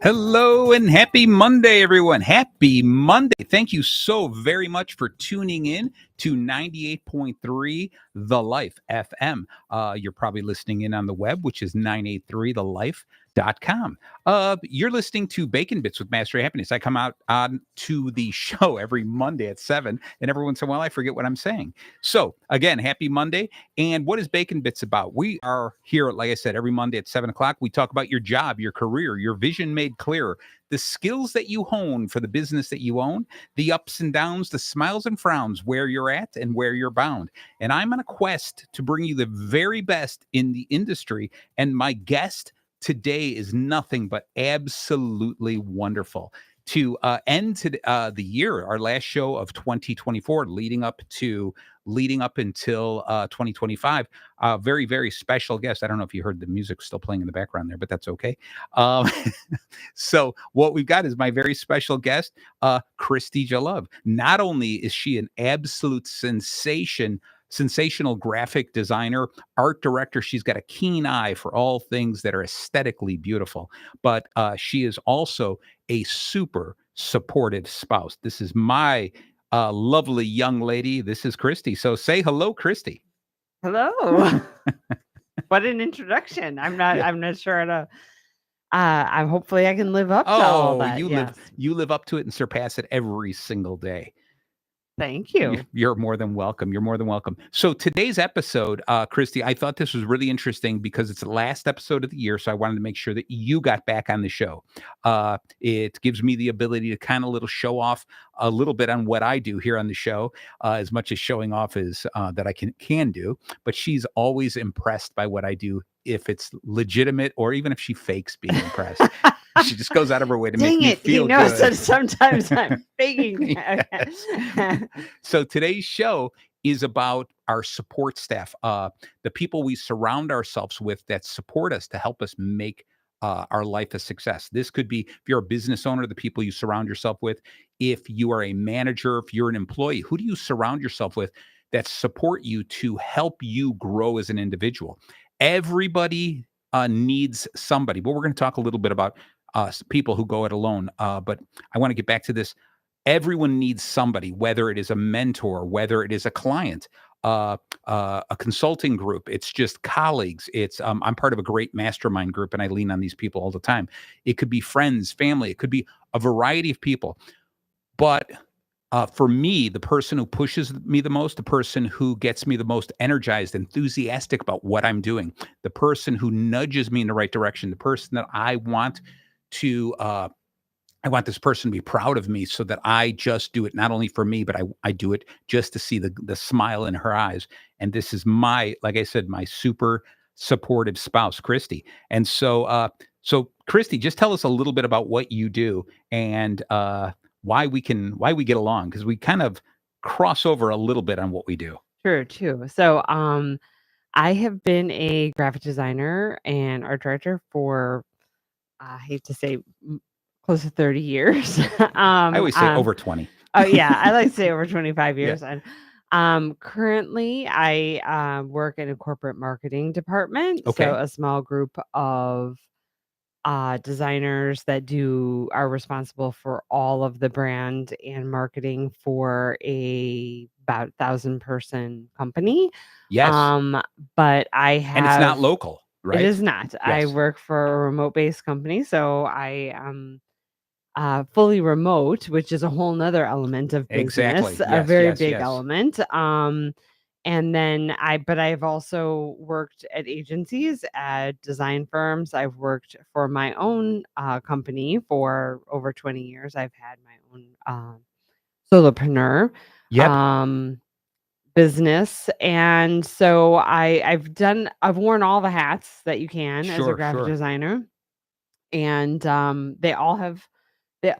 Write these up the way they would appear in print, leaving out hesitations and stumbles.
Hello and happy Monday, everyone. Happy Monday. Thank you so very much for tuning in to 98.3 The Life FM. You're probably listening in on the web, which is 983thelife.com. You're listening to Bacon Bits with Mastery Happiness. I come out on to the show every Monday at 7, and every once in a while I forget what I'm saying. So, again, happy Monday. And what is Bacon Bits about? We are here, like I said, every Monday at 7 o'clock. We talk about your job, your career, your vision made clearer, the skills that you hone for the business that you own, the ups and downs, the smiles and frowns, where you're at and where you're bound. And I'm on a quest to bring you the very best in the industry. And my guest today is nothing but absolutely wonderful. To end the year, our last show of 2024, leading up until 2025, very, very special guest. I don't know if you heard the music still playing in the background there, but that's okay. So what we've got is my very special guest, Christy Jalove. Not only is she an absolute sensational graphic designer, art director. She's got a keen eye for all things that are aesthetically beautiful, but she is also a super supportive spouse. This is my lovely young lady. This is Christy. So say hello, Christy. Hello. What an introduction. I'm not sure how to I'm hopefully I can live up to all that. You live up to it and surpass it every single day. Thank you. You're more than welcome. You're more than welcome. So today's episode, Christy, I thought this was really interesting because it's the last episode of the year. So I wanted to make sure that you got back on the show. It gives me the ability to kind of show off a little bit on what I do here on the show, as much as showing off as that I can do. But she's always impressed by what I do, if it's legitimate or even if she fakes being impressed. She just goes out of her way to make me feel good. So sometimes I'm faking. Yes. So today's show is about our support staff, the people we surround ourselves with that support us to help us make our life a success. This could be, if you're a business owner, the people you surround yourself with. If you are a manager, if you're an employee, who do you surround yourself with that support you to help you grow as an individual? Everybody needs somebody, but we're going to talk a little bit about people who go it alone. But I want to get back to this. Everyone needs somebody, whether it is a mentor, whether it is a client, a consulting group. It's just colleagues. It's I'm part of a great mastermind group, and I lean on these people all the time. It could be friends, family. It could be a variety of people. But for me, the person who pushes me the most, the person who gets me the most energized, enthusiastic about what I'm doing, the person who nudges me in the right direction, the person that I want this person to be proud of me, so that I just do it not only for me, but I do it just to see the smile in her eyes. And this is like I said, my super supportive spouse, Christy. And so Christy, just tell us a little bit about what you do and why we get along, because we kind of cross over a little bit on what we do. True, too. So I have been a graphic designer and art director for, I hate to say, close to 30 years. I always say over 20. Oh yeah, I like to say over 25 years. Yeah. And currently I work in a corporate marketing department. Okay. So a small group of designers that are responsible for all of the brand and marketing for about 1,000-person company. Yes. But I have, and it's not local, right? It is not. Yes. I work for a remote-based company, so I am fully remote, which is a whole nother element of business. Exactly. Yes, a very yes, big yes. element. And then I've also worked at agencies, at design firms. I've worked for my own company for over 20 years. I've had my own solopreneur business. And so I've worn all the hats that you can as a graphic designer. And they all have,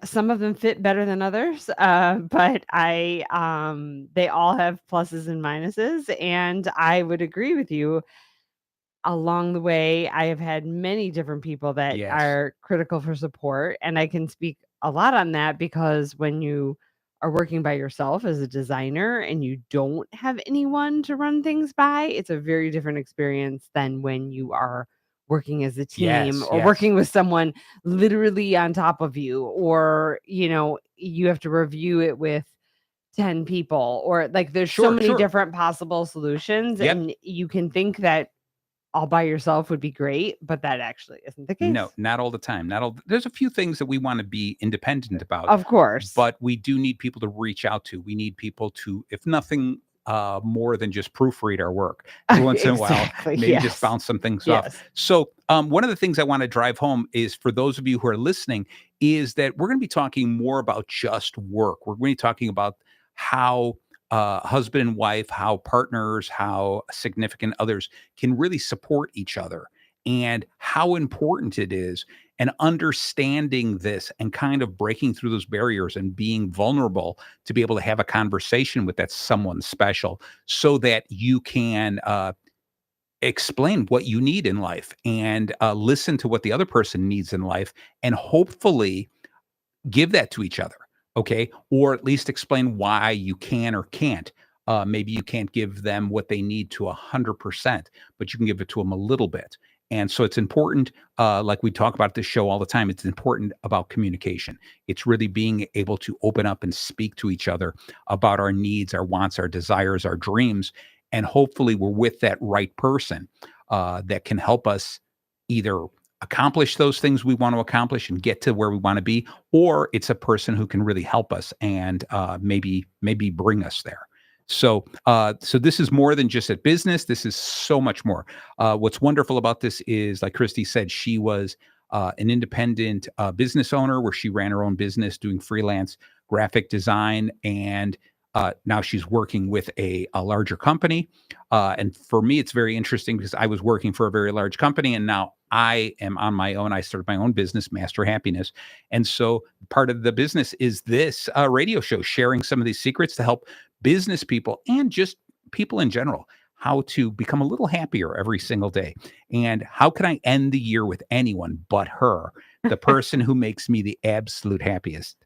some of them fit better than others, but they all have pluses and minuses. And I would agree with you. Along the way, I have had many different people that are critical for support, and I can speak a lot on that, because when you are working by yourself as a designer and you don't have anyone to run things by, it's a very different experience than when you are working as a team Yes, or yes. working with someone literally on top of you, or, you have to review it with 10 people, or like there's so Sure, many sure. different possible solutions, Yep. and you can think that all by yourself would be great, but that actually isn't the No, case. not all the time. Not all there's a few things that we wanna be independent about, Of course. but we do need people to reach out to. We need people to, if nothing, more than just proofread our work every once in a while, Exactly, maybe just yes. bounce some things off. Yes. So, one of the things I wanna drive home is for those of you who are listening, is that we're gonna be talking more about just work. We're gonna be talking about how, husband and wife, how partners, how significant others can really support each other and how important it is, and understanding this and kind of breaking through those barriers and being vulnerable to be able to have a conversation with that someone special so that you can explain what you need in life and listen to what the other person needs in life and hopefully give that to each other, okay? Or at least explain why you can or can't. Maybe you can't give them what they need to 100%, but you can give it to them a little bit. And so it's important, like we talk about this show all the time, it's important about communication. It's really being able to open up and speak to each other about our needs, our wants, our desires, our dreams. And hopefully we're with that right person that can help us either accomplish those things we want to accomplish and get to where we want to be, or it's a person who can really help us and maybe bring us there. So this is more than just a business. This is so much more. What's wonderful about this is, like Christy said, she was an independent business owner where she ran her own business doing freelance graphic design, and now she's working with a larger company. And for me, it's very interesting because I was working for a very large company, and now I am on my own. I started my own business, Master Happiness. And so part of the business is this radio show, sharing some of these secrets to help business people and just people in general how to become a little happier every single day. And how can I end the year with anyone but her, the person who makes me the absolute happiest?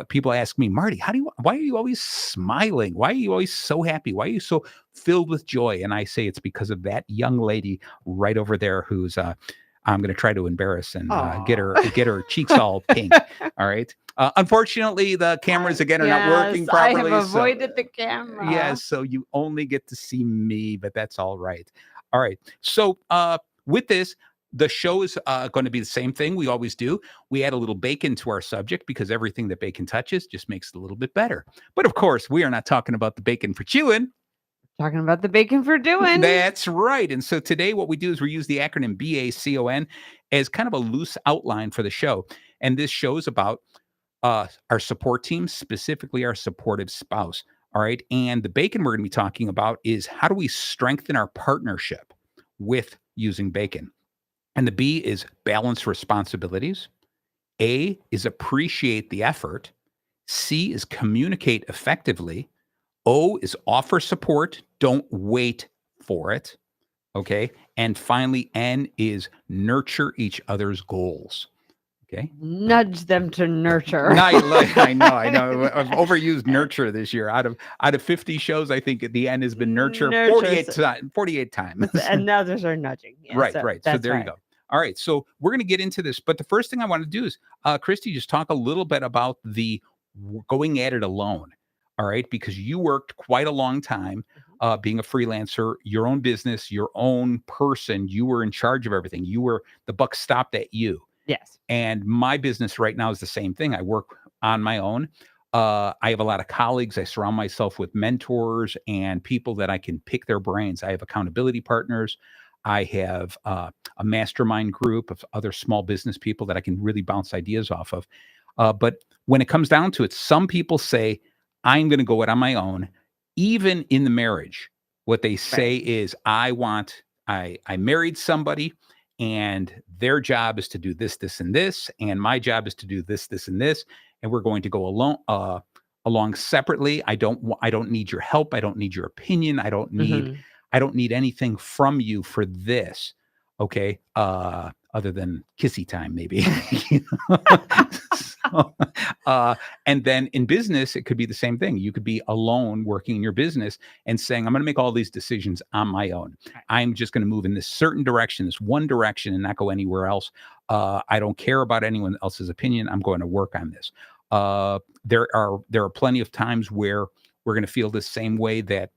People ask me, Marty, why are you always smiling? Why are you always so happy? Why are you so filled with joy? And I say it's because of that young lady right over there who's I'm going to try to embarrass and get her cheeks all pink. All right. Unfortunately, the cameras again are not Yes, working I have properly. So avoided the camera. yes, so you only get to see me, but that's all right. All right. So with this, the show is going to be the same thing we always do. We add a little bacon to our subject because everything that bacon touches just makes it a little bit better. But of course, we are not talking about the bacon for chewing. Talking about the bacon for doing. That's right. And so today, what we do is we use the acronym BACON as kind of a loose outline for the show. And this show is about our support team, specifically our supportive spouse. All right. And the bacon we're going to be talking about is how do we strengthen our partnership with using bacon? And the B is balance responsibilities. A is appreciate the effort. C is communicate effectively. O is offer support. Don't wait for it. Okay. And finally, N is nurture each other's goals. Okay. Nudge them to nurture. I know. I've overused nurture this year. Out of 50 shows, I think at the end has been nurture Nurture. 48 times. And others are nudging. Yeah, Right, so right. So that's there you right. go. All right. So we're going to get into this, but the first thing I want to do is, Christy, just talk a little bit about the going at it alone. All right, because you worked quite a long time being a freelancer, your own business, your own person. You were in charge of everything. The buck stopped at you. Yes. And my business right now is the same thing. I work on my own. I have a lot of colleagues. I surround myself with mentors and people that I can pick their brains. I have accountability partners. I have a mastermind group of other small business people that I can really bounce ideas off of. But when it comes down to it, some people say, I'm going to go it on my own. Even in the marriage, what they say is, I married somebody and their job is to do this, this, and this, and my job is to do this, this, and this, and we're going to go along separately. I don't need your help. I don't need your opinion. I don't need anything from you for this. Okay. Other than kissy time, maybe. uh, and then in business, it could be the same thing. You could be alone working in your business and saying, I'm going to make all these decisions on my own. Right. I'm just going to move in this certain direction, this one direction, and not go anywhere else. I don't care about anyone else's opinion. I'm going to work on this. There are plenty of times where we're going to feel the same way, that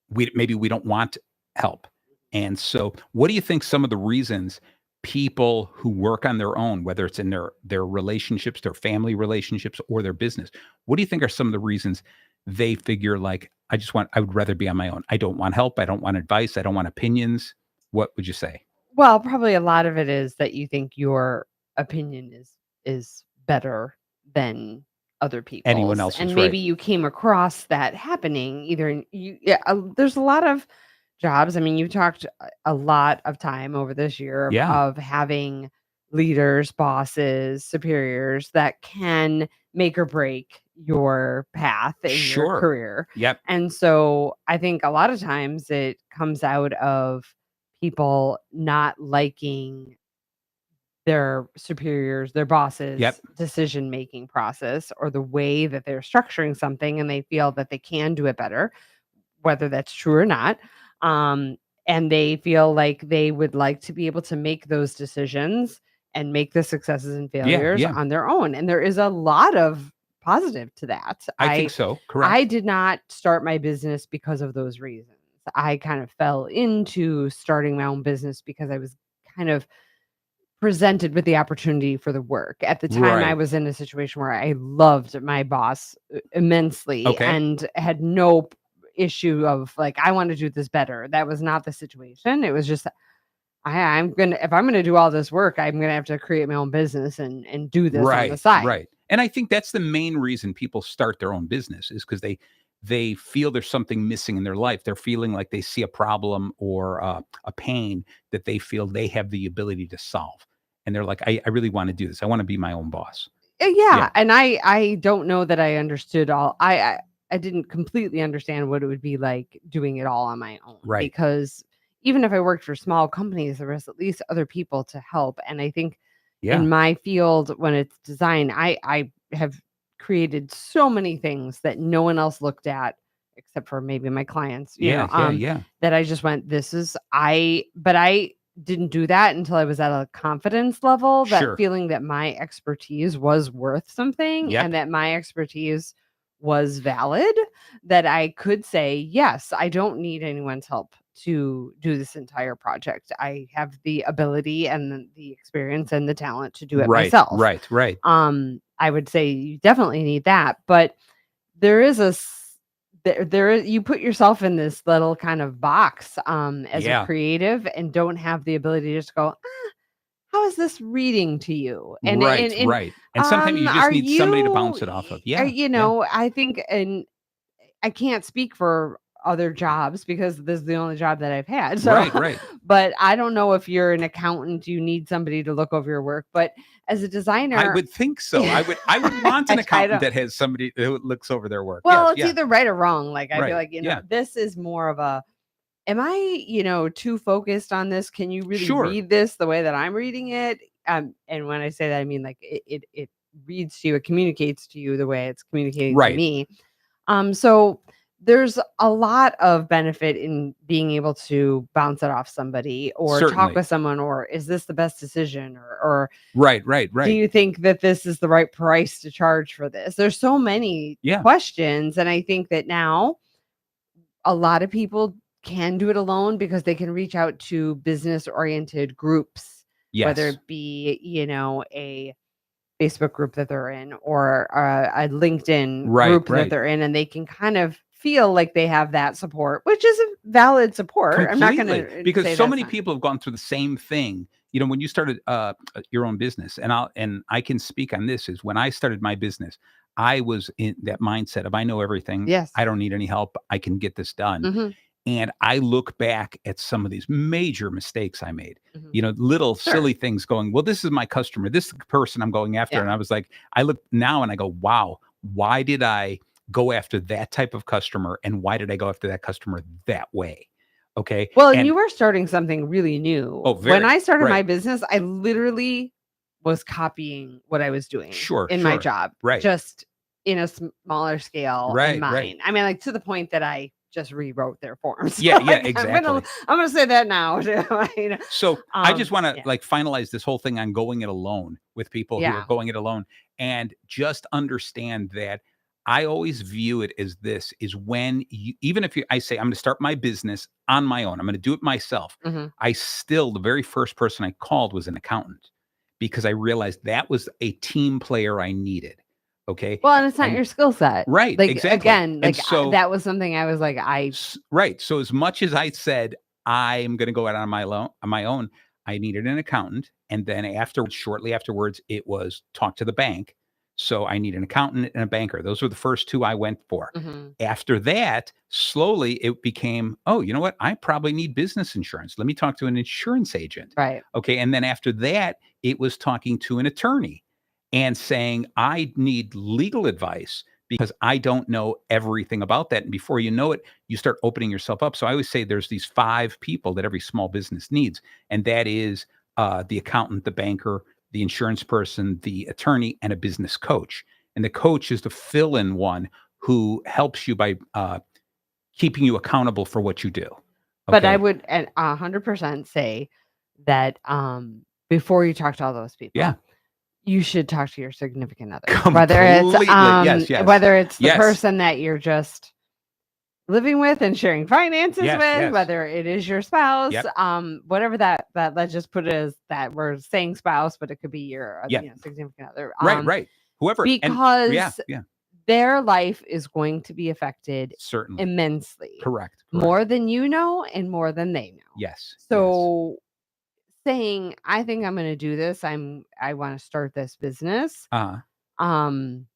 we don't want help. And so, what do you think some of the reasons people who work on their own, whether it's in their relationships, their family relationships, or their business, what do you think are some of the reasons they figure like, I would rather be on my own. I don't want help. I don't want advice. I don't want opinions. What would you say? Well, probably a lot of it is that you think your opinion is better than other Anyone people's, else's, and right? maybe you came across that happening either in you yeah, there's a lot of jobs. I mean, you talked a lot of time over this year Yeah, of having leaders, bosses, superiors that can make or break your path in your sure. career. Yep. And so I think a lot of times it comes out of people not liking their superiors, their bosses' Yep. decision-making process or the way that they're structuring something, and they feel that they can do it better, whether that's true or not. Um, and they feel like they would like to be able to make those decisions and make the successes and Yeah. failures Yeah. on their own. And there is a lot of positive to that. I think so. I Correct. did not start my business because of those reasons. I kind of fell into starting my own business because I was kind of presented with the opportunity for the work. At the time, I Right. was in a situation where I loved my boss immensely Okay. and had no issue of like, I want to do this better. That was not the situation. It was just I'm gonna if I'm gonna do all this work, I'm gonna have to create my own business and do this on the Right, side. right. And I think that's the main reason people start their own business, is because they feel there's something missing in their life. They're feeling like they see a problem or a pain that they feel they have the ability to solve. And they're like, I really want to do this. I want to be my own boss. Yeah, Yeah. and I don't know that I understood all I didn't completely understand what it would be like doing it all on my own, Right. because even if I worked for small companies, there was at least other people to help, and I think Yeah. in my field, when it's design, I have created so many things that no one else looked at except for maybe my clients, Yeah. Yeah. Yeah. that I just went, "This is I" but I didn't do that until I was at a confidence level, that Sure. feeling that my expertise was worth something and Yep. that my expertise was valid, that I could say, "Yes, I don't need anyone's help to do this entire project. I have the ability and the experience and the talent to do it Right. myself." Right. Right. I would say you definitely need that, but there is a s there is you put yourself in this little kind of box, as a Yeah. creative and don't have the ability to just go, "Ah, how is this reading to you?" Right. Right. And sometimes you just Are need somebody to you bounce it off of. y Yeah. Yeah. I think and I can't speak for other jobs because this is the only job that I've had. So, Right. Right. but I don't know if you're an accountant, you need somebody to look over your work. But as a I designer, would think so. I would want an I accountant don't. that has somebody who looks over their work. Yes, Well, it's yeah, either right or wrong. Like I feel right. like Yeah, this is more of a. Am I too focused on this? Can you really sure. read this the way that I'm reading it? And when I say that, I mean like it reads to you, it communicates to you the way it's communicating to Right. me. So there's a lot of benefit in being able to bounce it off somebody or talk Certainly. with someone, or is this the best decision? Or Right, right, do right. you think that this is the right price to charge for this? There's so many Yeah. questions. And I think that now a lot of people can do it alone because they can reach out to business oriented groups, whether Yes. it be, a Facebook group that they're in or a LinkedIn Right, group that right. they're in, and they can kind of feel like they have that support, which is a valid support. I'm not going Completely. to Because say so that's many not. people have gone through the same thing. When you started your own business, and I can speak on this, is when I started my business, I was in that mindset of I know everything. Yes. I don't need any help. I can get this done. Hmm. And I look back at some of these major mistakes I made, Hmm. little Sure. silly things going, well, this is my customer. This is the person I'm going after. Yeah. And I was like, I look now and I go, wow, why did I go after that type of customer? And why did I go after that customer that way? Okay. Well, and And you were starting something really new. oh, When very I started right. my business, I literally was copying what I was doing Sure, in my sure. job, Right. just in a smaller scale in Right, right. mine. I mean, like, to the point that I just rewrote their forms. Yeah, yeah, Like, exactly. I'm gonna say that now. You know? So I just want to Yeah. like finalize this whole thing on going it alone with people who are Yeah. going it alone, and just understand that I always view it as this is when you, even if you, I say I'm going to start my business on my own, I'm going to do it myself. Mhm. I still, the very first person I called was an accountant because I realized that was a team player I needed. Okay. Well, and it's not And your skill set. right, Like, exactly. again, And like, so that was something I was like, I Right. So as much as I said I'm going to go out on my own, I needed an accountant, and then shortly afterwards, it was talk to the bank. So I need an accountant and a banker. Those were the first two I went for. Mhm. After that, slowly it became, oh, you know what? I probably need business insurance. Let me talk to an insurance agent. Right. Okay. And then after that, it was talking to an attorney and saying, I need legal advice because I don't know everything about that. And before you know it, you start opening yourself up. So I always say there's these 5 people that every small business needs, and that is the accountant, the banker, the insurance person, the attorney, and a business coach. And the coach is the fill-in one who helps you by keeping you accountable for what you do. But I Okay. would at 100% say that, before you talk to all those Yeah. people, you should talk to your significant other. Completely. Yes. Yes. Whether it's the Yes. person that you're just living with and sharing finances Yes. with, Yes. whether it is your spouse, Yep. whatever that let's just put it as that we're saying spouse, but it could be your, Yep. significant other, Right. Right. Whoever. And yeah. because Yeah. their life is going to be affected Certainly. immensely, Correct. Correct. more than you know and more than they know. Yes. Yes. So saying, "I think I'm gonna do this. I wanna start this business." Uh-huh. Um,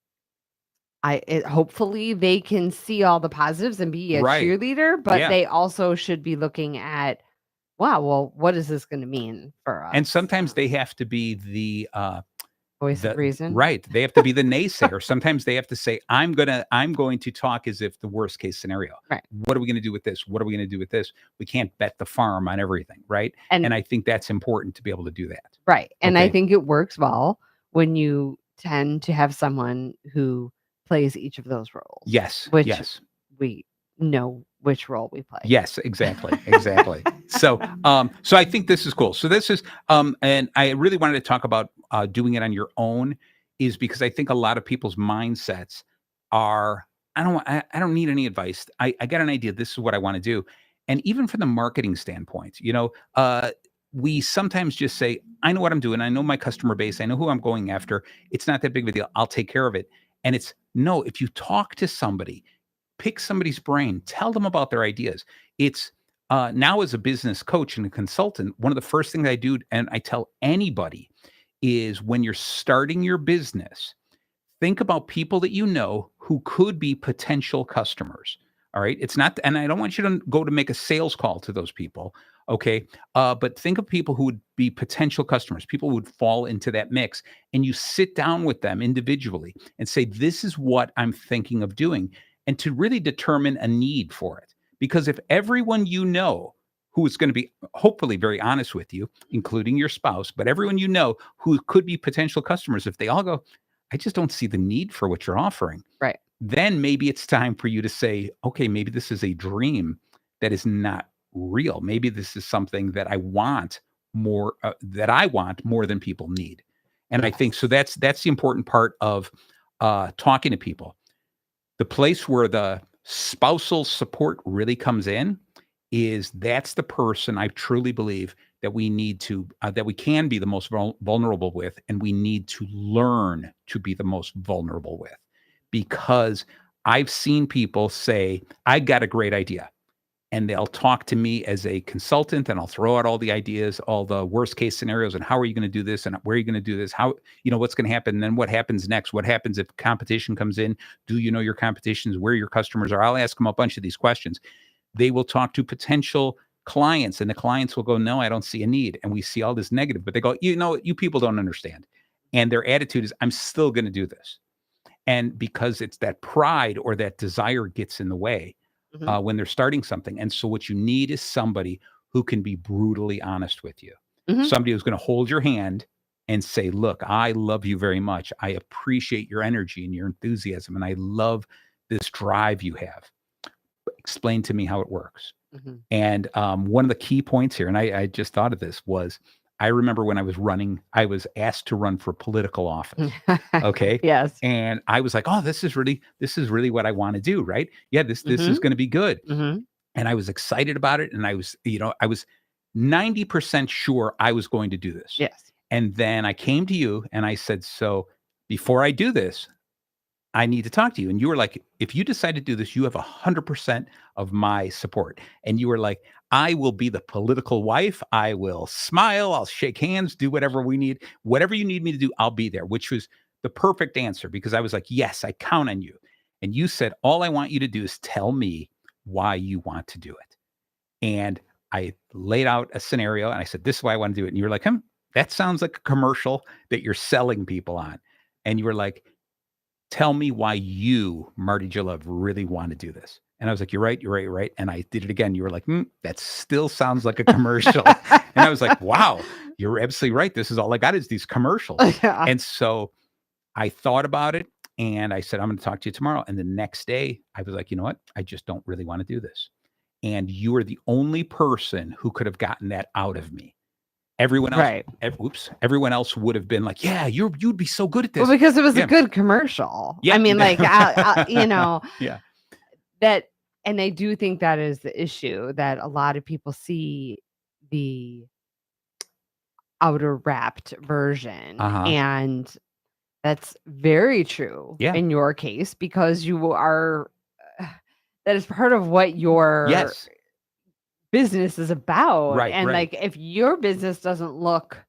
hopefully they can see all the positives and be a Right. cheerleader, but Yeah. they also should be looking at, "Wow, well, what is this gonna mean for And us?" sometimes they have to be Voice of reason. right, they have to be the naysayer. Sometimes they have to say, I'm going to talk as if the worst case scenario. Right. What are we gonna do with this? What are we gonna do with this? We can't bet the farm on everything, right? And And I think that's important to be able to do that. right, and I Okay. think it works well when you tend to have someone who plays each of those roles, Yes, which yes. we know which role we play. Yes, exactly, exactly. So I think this is cool. So this is, and I really wanted to talk about doing it on your own, is because I think a lot of people's mindsets are, I don't need any advice. I got an idea. This is what I want to do, and even from the marketing standpoint, we sometimes just say, I know what I'm doing. I know my customer base. I know who I'm going after. It's not that big of a deal. I'll take care of it. And it's no. If you talk to somebody, pick somebody's brain, tell them about their ideas. It's now as a business coach and a consultant, one of the first things I do, and I tell anybody, is when you're starting your business, think about people that you know who could be potential customers. All right. It's not, and I don't want you to go to make a sales call to those people. Okay. But think of people who would be potential customers, people who would fall into that mix. And you sit down with them individually and say, this is what I'm thinking of doing. And to really determine a need for it. Because if everyone you know who is going to be hopefully very honest with you, including your spouse, but everyone you know who could be potential customers, if they all go, I just don't see the need for what you're offering. Right. Then maybe it's time for you to say, okay, maybe this is a dream that is not real. Maybe this is something that I want more than people need. And I think so Yes. that's the important part of talking to people. The place where the spousal support really comes in is that's the person I truly believe that we need to that we can be the most vulnerable with, and we need to learn to be the most vulnerable with, because I've seen people say, I got a great idea, and they'll talk to me as a consultant, and I'll throw out all the ideas, all the worst case scenarios, and how are you going to do this, and where are you going to do this, how, what's going to happen, and then what happens next, what happens if competition comes in, do you know your competitions, where your customers are? I'll ask them a bunch of these questions. They will talk to potential clients, and the clients will go, no, I don't see a need, and we see all this negative, but they go, you people don't understand, and their attitude is, I'm still going to do this. And because it's that pride or that desire gets in the way Mhm. when they're starting something. And so what you need is somebody who can be brutally honest with you. Mhm. Somebody who's going to hold your hand and say, look, I love you very much. I appreciate your energy and your enthusiasm, and I love this drive you have. Explain to me how it works. Mhm. And one of the key points here, and I just thought of this, was I remember when I was running, I was asked to run for political office. Okay. Yes. And I was like, oh, this is really what I want to do. Right. Yeah, this is Mhm. going to be good. Mhm. And I was excited about it. And I was 90% sure I was going to do this. Yes. And then I came to you and I said, so before I do this, I need to talk to you. And you were like, if you decide to do this, you have 100% of my support. And you were like, I will be the political wife. I will smile. I'll shake hands, do whatever we need. Whatever you need me to do, I'll be there, which was the perfect answer because I was like, yes, I count on you. And you said, all I want you to do is tell me why you want to do it. And I laid out a scenario and I said, this is why I want to do it. And you were like, that sounds like a commercial that you're selling people on. And you were like, tell me why you, Marty Jalove, really want to do this. And I was like, you're right, you're right, you're right. And I did it again. You were like, that still sounds like a commercial. And I was like, wow, you're absolutely right. This is all I got is these commercials. Yeah. And so I thought about it and I said, I'm going to talk to you tomorrow. And the next day I was like, you know what? I just don't really want to do this. And you are the only person who could have gotten that out of me. Everyone else, Right. everyone else would have been like, yeah, you'd be so good at this. Well, because it was Yeah. a good commercial. Yeah. I mean, like, Yeah. that, and I do think that is the issue that a lot of people see the outer wrapped version. And that's very true Yeah. in your case because you are, that is part of what your Yes. business is about. Right, And right. like, if your business doesn't look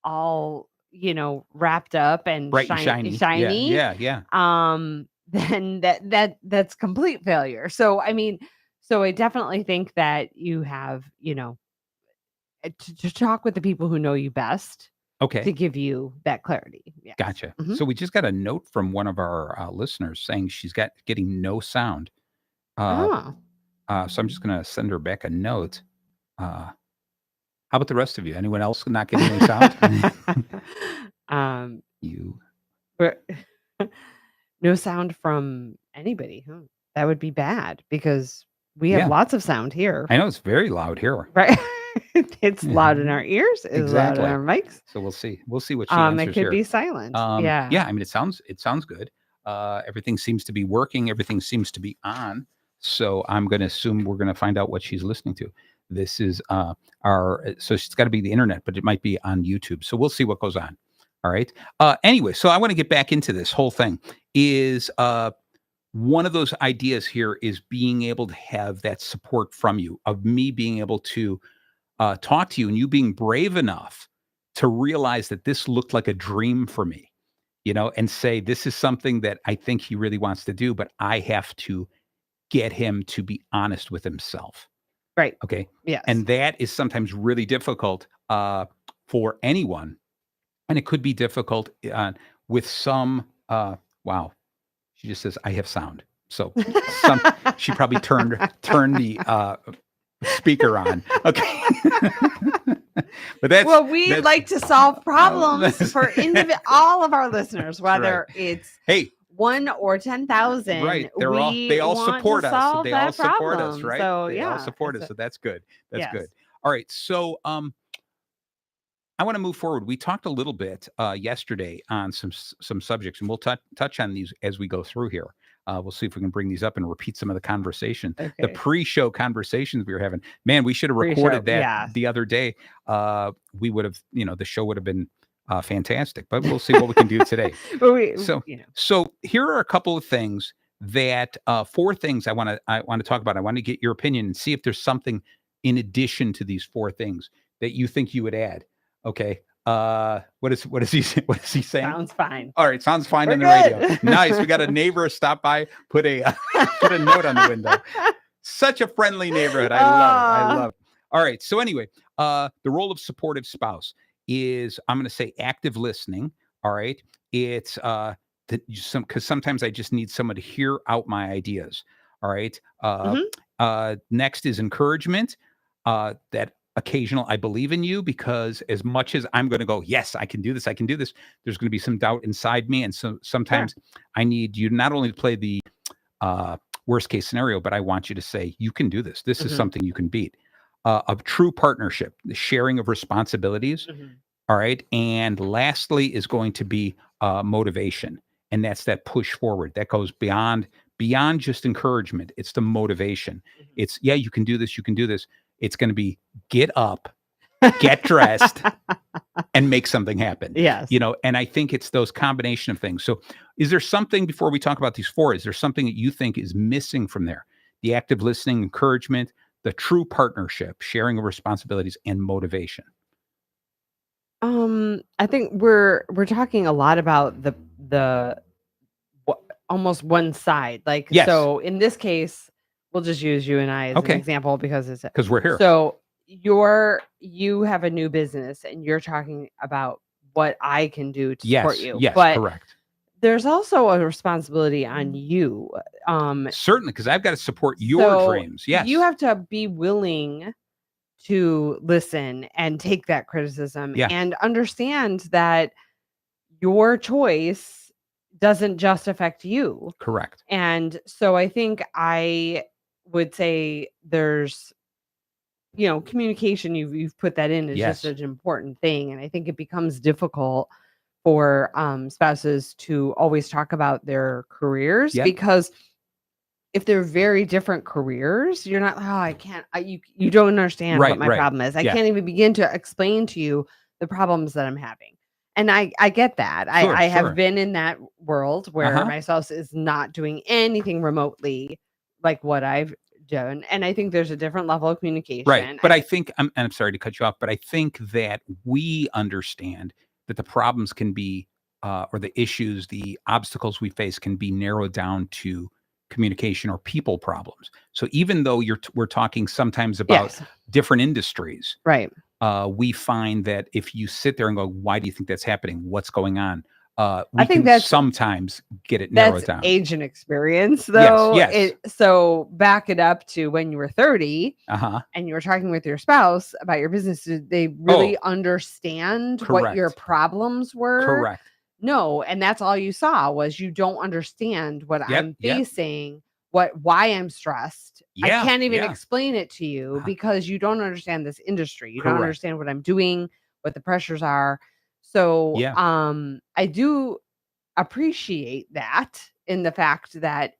all, wrapped up and Bright and shiny. Yeah. then that's complete failure. So, I mean, so I definitely think that you have, to talk with the people who know you best to Okay. give you that clarity. Yeah. Gotcha. Mhm. So we just got a note from one of our listeners saying she's getting no sound. Oh. So I'm just going to send her back a note. How about the rest of you? Anyone else not getting any sound? You. No sound from anybody, huh? That would be bad because we have Yeah. lots of sound here. I know it's very loud here. Right. It's loud in our ears. It's loud in Exactly. our mics. So we'll see. We'll see what she answers It could here. be silent. Yeah. Yeah. I mean, it sounds good. Everything seems to be working. Everything seems to be on. So I'm going to assume we're going to find out what she's listening to. This is so it's got to be the internet, but it might be on YouTube. So we'll see what goes on. All right. Anyway, so I want to get back into this whole thing is one of those ideas here is being able to have that support from you, of me being able to talk to you and you being brave enough to realize that this looked like a dream for me, and say, this is something that I think he really wants to do, but I have to get him to be honest with himself. Right. Okay. Yes. And that is sometimes really difficult for anyone. And it could be difficult with some, wow. She just says, I have sound. So she probably turned the speaker on. Okay. But we like to solve problems for all of our listeners, whether it's one or 10,000. Right. They all support us. They all support us, right? So they all support us. So that's good. That's good. All right. So I want to move forward. We talked a little bit yesterday on some subjects, and we'll touch on these as we go through here. We'll see if we can bring these up and repeat some of the conversation, the pre-show conversations we were having. Man, we should have recorded that the other day. We would have, the show would have been fantastic, but we'll see what we can do today. So here are a couple of things that 4 things I want to talk about. I want to get your opinion and see if there's something in addition to these 4 things that you think you would add. Okay. What is he saying? Sounds fine. All right. Sounds fine on the radio. Nice. We got a neighbor stop by, put a note on the window. Such a friendly neighborhood. I love it. All right. So anyway, the role of supportive spouse is, I'm going to say, active listening. All right. It's because sometimes I just need someone to hear out my ideas. All right. Next is encouragement. That occasional I believe in you, because as much as I'm going to go, yes, I can do this, I can do this, there's going to be some doubt inside me. And so Sure. sometimes I need you not only to play the uh, worst case scenario, but I want you to say, you can do this. This is Mhm. something you can beat. A true partnership, the sharing of responsibilities. Mhm. All right. And lastly is going to be motivation. And that's that push forward that goes beyond just encouragement. It's the motivation. Mhm. It's, yeah, you can do this. You can do this. It's going to be get up, get dressed, and make something happen. Yes. And I think it's those combination of things. So is there something, before we talk about these four, is there something that you think is missing from there? The active listening, encouragement, the true partnership, sharing of responsibilities, and motivation. I think we're talking a lot about the wha- almost one side. Like, Yes. so in this case, we'll just use you and I as an Okay. example because Because we're here. so you have a new business and you're talking about what I can do to support Yes. you. Yes. But Correct. there's also a responsibility on you. Um Certainly, because I've got to support your so dreams. you Yes. have to be willing to listen and take that criticism Yeah. and understand that your choice doesn't just affect you. Correct. And so I think I would say there's, communication, you've put that in is just Yes. an important thing. And I think it becomes difficult for spouses to always talk about their careers Yep. because if they're very different careers, you're not, "Oh, I can't you don't understand what Right. my Right. problem is. I Yeah. can't even begin to explain to you the problems that I'm having." And I get that. Sure. I have Sure. been in that world Uh where huh. my spouse is not doing anything remotely like what I've done, and I think there's a different level of Right, communication. but I think I'm sorry to cut you off, but I think that we understand that the problems can be, or the issues, the obstacles we face can be narrowed down to communication or people problems. So even though we're talking sometimes about Yes, different industries, right. we find that if you sit there and go, "Why do you think that's happening? What's going on?" I We think can that's sometimes get it narrowed That's down. age and experience, Yes, though. yes. So back it up to when you were 30 Uh huh. and you were talking with your spouse about your business. Did they really Oh, understand what your correct, problems were? correct. No, and that's all you saw was you don't understand what Yep, I'm yep. facing, why I'm stressed. I Yeah, can't even yeah. explain it to you Uh-huh. because you don't understand this industry. You don't Correct. understand what I'm doing, what the pressures are. So, Yeah. I do appreciate that in the fact that,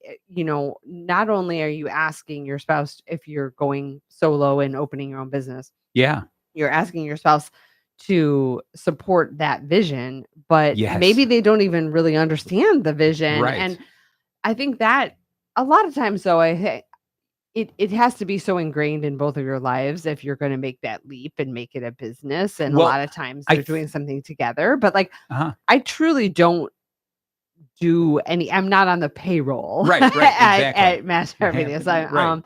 not only are you asking your spouse if you're going solo and opening your own business, Yeah. you're asking your spouse to support that vision, but maybe Yes. they don't even really understand the vision. And Right. I think that a lot of times though, it has to be so ingrained in both of your lives if you're going to make that leap and make it a business. And a Well, lot of times I they're th doing something together. But like uh-huh. I truly don't I'm not on the payroll Right, right, exactly. at Master Video. Happen So, right.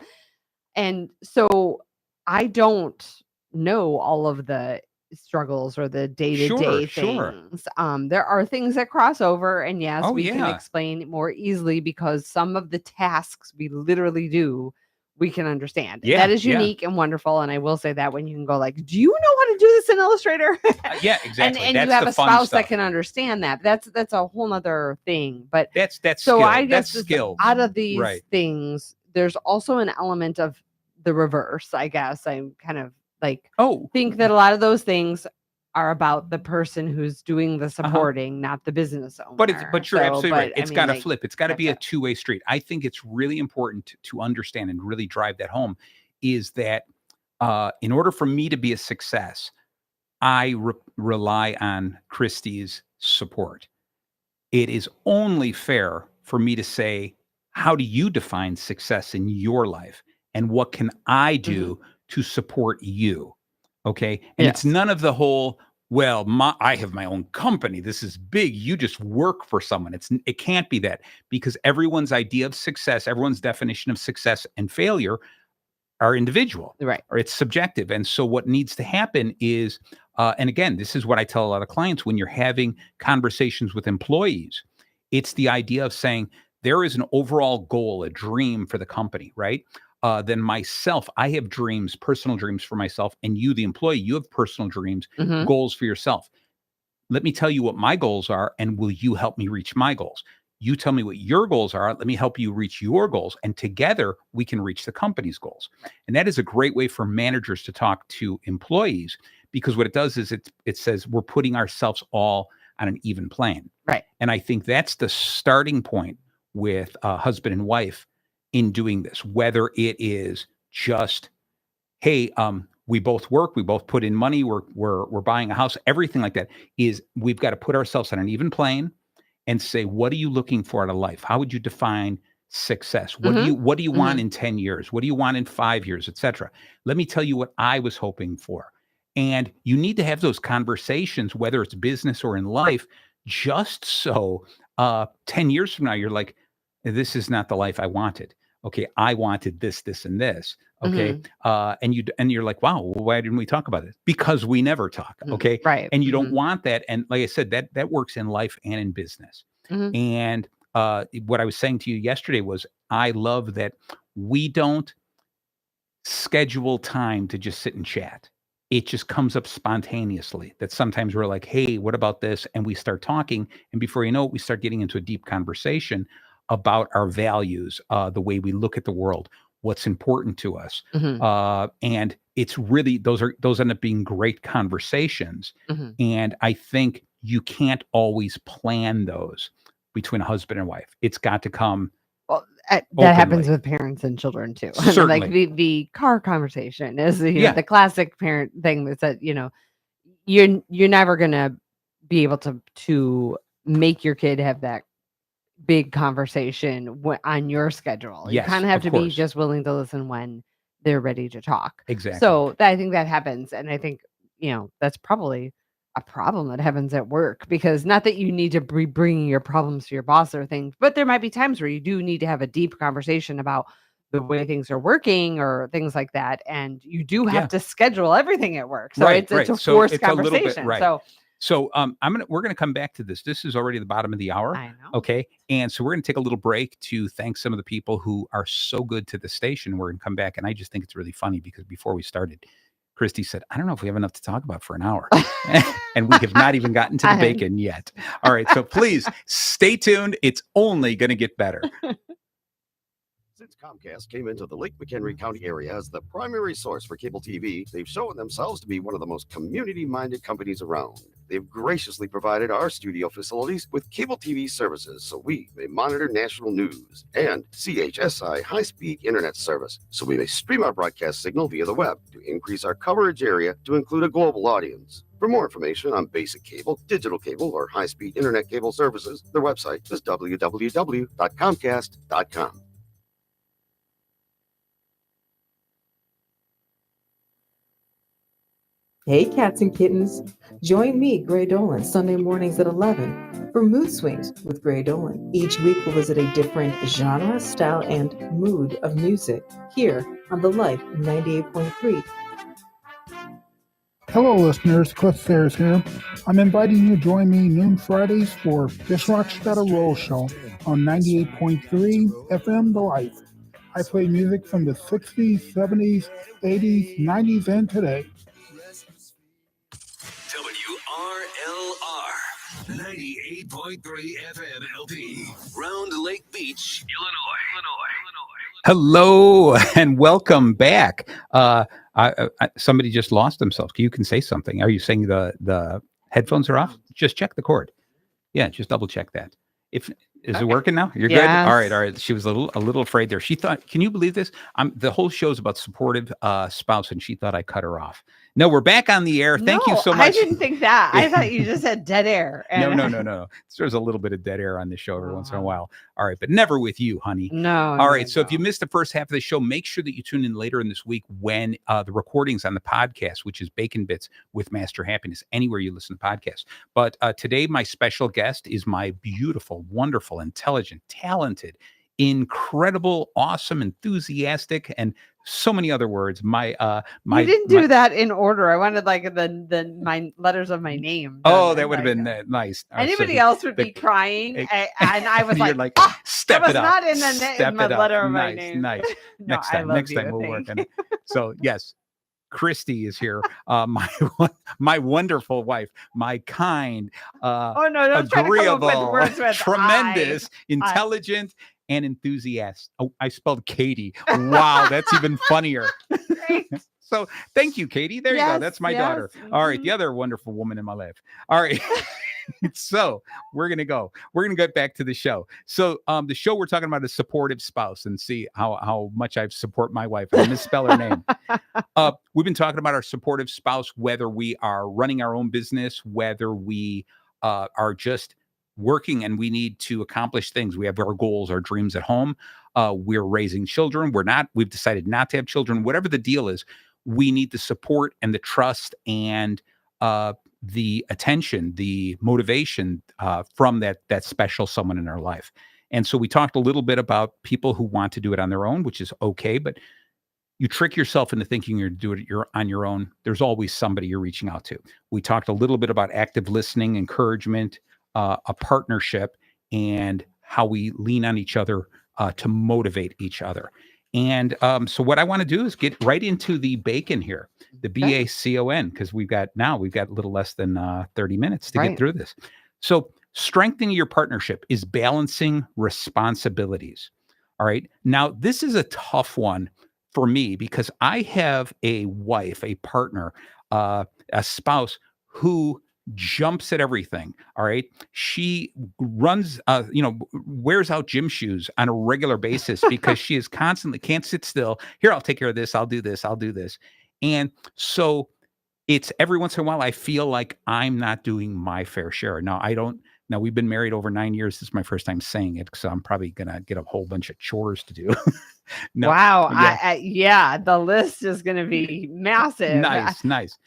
and so I don't know all of the struggles or the Sure, day-to-day sure. things. There are things that cross over, and yes, Oh, we can yeah. explain it more easily because some of the tasks we literally do, we can understand. That Yeah, is yeah. unique and wonderful, and I will say that when you can go like, "Do you know how to do this in Illustrator?" Yeah, and exactly. and you That's have the a fun spouse that stuff. can understand that. That's a whole nother thing. But That's so I skill. guess That's just out skills. of these Right. things, there's also an element of the reverse, I guess. I'm kind of like Oh, think that a lot of those things are about the person who's doing the uh-huh. supporting, not the business owner. But you're So, absolutely right. but I It's mean, gotta like, flip. It's gotta that's be a it. two-way street. I think it's really important to understand and really drive that home is that, in order for me to be a success, I rely on Christie's support. It is only fair for me to say, how do you define success in your life? And what can I Mhm. do to support you? Okay. And it's Yes. none of the whole, well, I have my own company. This is big. You just work for someone. It can't be that because everyone's idea of success, everyone's definition of success and failure are individual Right. or it's subjective. And so what needs to happen is, and again, this is what I tell a lot of clients when you're having conversations with employees, it's the idea of saying there is an overall goal, a dream for the company, right? than myself. I have dreams, personal dreams for myself, and you, the employee, you have personal dreams, Mhm. goals for yourself. Let me tell you what my goals are, and will you help me reach my goals? You tell me what your goals are. Let me help you reach your goals. And together we can reach the company's goals. And that is a great way for managers to talk to employees, because what it does is it says we're putting ourselves all on an even plane. Right. And I think that's the starting point with husband and wife in doing this, whether it is just, hey, we both work, we both put in money, we're buying a house, everything like that, is we've got to put ourselves on an even plane and say, what are you looking for out of life? How would you define success? Mhm. What do you want Mhm. in 10 years? What do you want in 5 years, etc.? Let me tell you what I was hoping for. And you need to have those conversations, whether it's business or in life, just so 10 years from now, you're like, this is not the life I wanted. Okay, I wanted this, this, and this. Okay. Mhm. And you're like, wow, well, why didn't we talk about it? Because we never talk. Mhm. Okay. Right. And you don't Mhm. want that. And like I said, that works in life and in business. Mhm. And what I was saying to you yesterday was I love that we don't schedule time to just sit and chat. It just comes up spontaneously that sometimes we're like, hey, what about this? And we start talking. And before you know it, we start getting into a deep conversation about our values, the way we look at the world, what's important to us. Mhm. And it's really, those end up being great conversations. Mhm. And I think you can't always plan those between a husband and wife. It's got to come Well, that happens openly. with parents and children too. I mean, like Certainly. the car conversation is, Yeah. the classic parent thing that said, you're never gonna be able to make your kid have that big conversation on your schedule. You Yes, kinda have of to be course. just willing to listen when they're ready to talk. Exactly. So, I think that happens, and I think, that's probably a problem that happens at work because not that you need to be bringing your problems to your boss or things, but there might be times where you do need to have a deep conversation about the way things are working or things like that, and you do have Yeah. to schedule everything at work. So, Right, it's right. a So forced it's a little bit conversation. right. So So we're gonna come back to this. This is already the bottom of the hour. I know. Okay. And so we're gonna take a little break to thank some of the people who are so good to the station. We're gonna come back. And I just think it's really funny because before we started, Christy said, I don't know if we have enough to talk about for an hour. And we have not even gotten to the I bacon yet. All right. So please stay tuned. It's only gonna get better. Since Comcast came into the Lake McHenry County area as the primary source for cable TV, they've shown themselves to be one of the most community-minded companies around. They've graciously provided our studio facilities with cable TV services so we may monitor national news, and CHSI high-speed internet service so we may stream our broadcast signal via the web to increase our coverage area to include a global audience. For more information on basic cable, digital cable, or high-speed internet cable services, their website is www.comcast.com. Hey, cats and kittens. Join me, Gray Dolan, Sunday mornings at 11 for Mood Swings with Gray Dolan. Each week we'll visit a different genre, style, and mood of music here on The Life 98.3. Hello, listeners. Cliff Sayers here. I'm inviting you to join me noon Fridays for This Rock's Gotta Roll show on 98.3 FM The Life. I play music from the 60s, 70s, 80s, 90s, and today. WRLR 98.3 FM LP, Round Lake Beach, Illinois. Hello and welcome back. Somebody just lost themselves. You can say something. Are you saying the headphones are off? Just check the cord. Yeah, just double check that. Is it working now? You're good. All Yes. right. She was a little afraid there. She thought, can you believe this? The whole show's about supportive spouse, and she thought I cut her off. No, we're back on the air. Thank you so much. I didn't think that. I thought you just had dead air. No. There's a little bit of dead air on the show every once in a while. All right, but never with you, honey. No. All right. So if you missed the first half of the show, make sure that you tune in later in this week when the recording's on the podcast, which is Bacon Bits with Master Happiness, anywhere you listen to podcasts. But today, my special guest is my beautiful, wonderful, intelligent, talented, incredible, awesome, enthusiastic, and so many other words. My You didn't do that in order. I wanted like the my letters of my name. Oh, that would have been nice. Anybody else would be crying, and I was you're like, step that it was up. not in Step my it up. letter of my Nice, name. nice. No, Next time we'll work on it. So yes, Christy is here. My wonderful wife, my kind, oh no, don't try to come up agreeable, with words with tremendous, intelligent, and enthusiastic. Oh, I spelled Katie. Wow, that's even funnier. So thank you, Katie. There you go. That's my daughter. All right, the other wonderful woman in my life. All right. So we're gonna get back to the show. So the show we're talking about is supportive spouse, and see how much I support my wife. I misspell her name. We've been talking about our supportive spouse, whether we are running our own business, whether we are just working and we need to accomplish things. We have our goals, our dreams at home. We're raising children. We've decided not to have children. Whatever the deal is, we need the support and the trust and the attention, the motivation from that special someone in our life. And so we talked a little bit about people who want to do it on their own, which is okay, but you trick yourself into thinking you're on your own. There's always somebody you're reaching out to. We talked a little bit about active listening, encouragement, a partnership, and how we lean on each other to motivate each other. And so what I want to do is get right into the bacon here, the BACON, because we've got a little less than 30 minutes to get through this. So strengthening your partnership is balancing responsibilities. All right. Now, this is a tough one for me because I have a wife, a partner, a spouse who jumps at everything. All right. She runs, wears out gym shoes on a regular basis because she is constantly can't sit still. Here, I'll take care of this. I'll do this. I'll do this. And so it's every once in a while I feel like I'm not doing my fair share. Now, we've been married over 9 years. This is my first time saying it, so I'm probably going to get a whole bunch of chores to do. No, wow. Yeah. The list is going to be massive. Nice.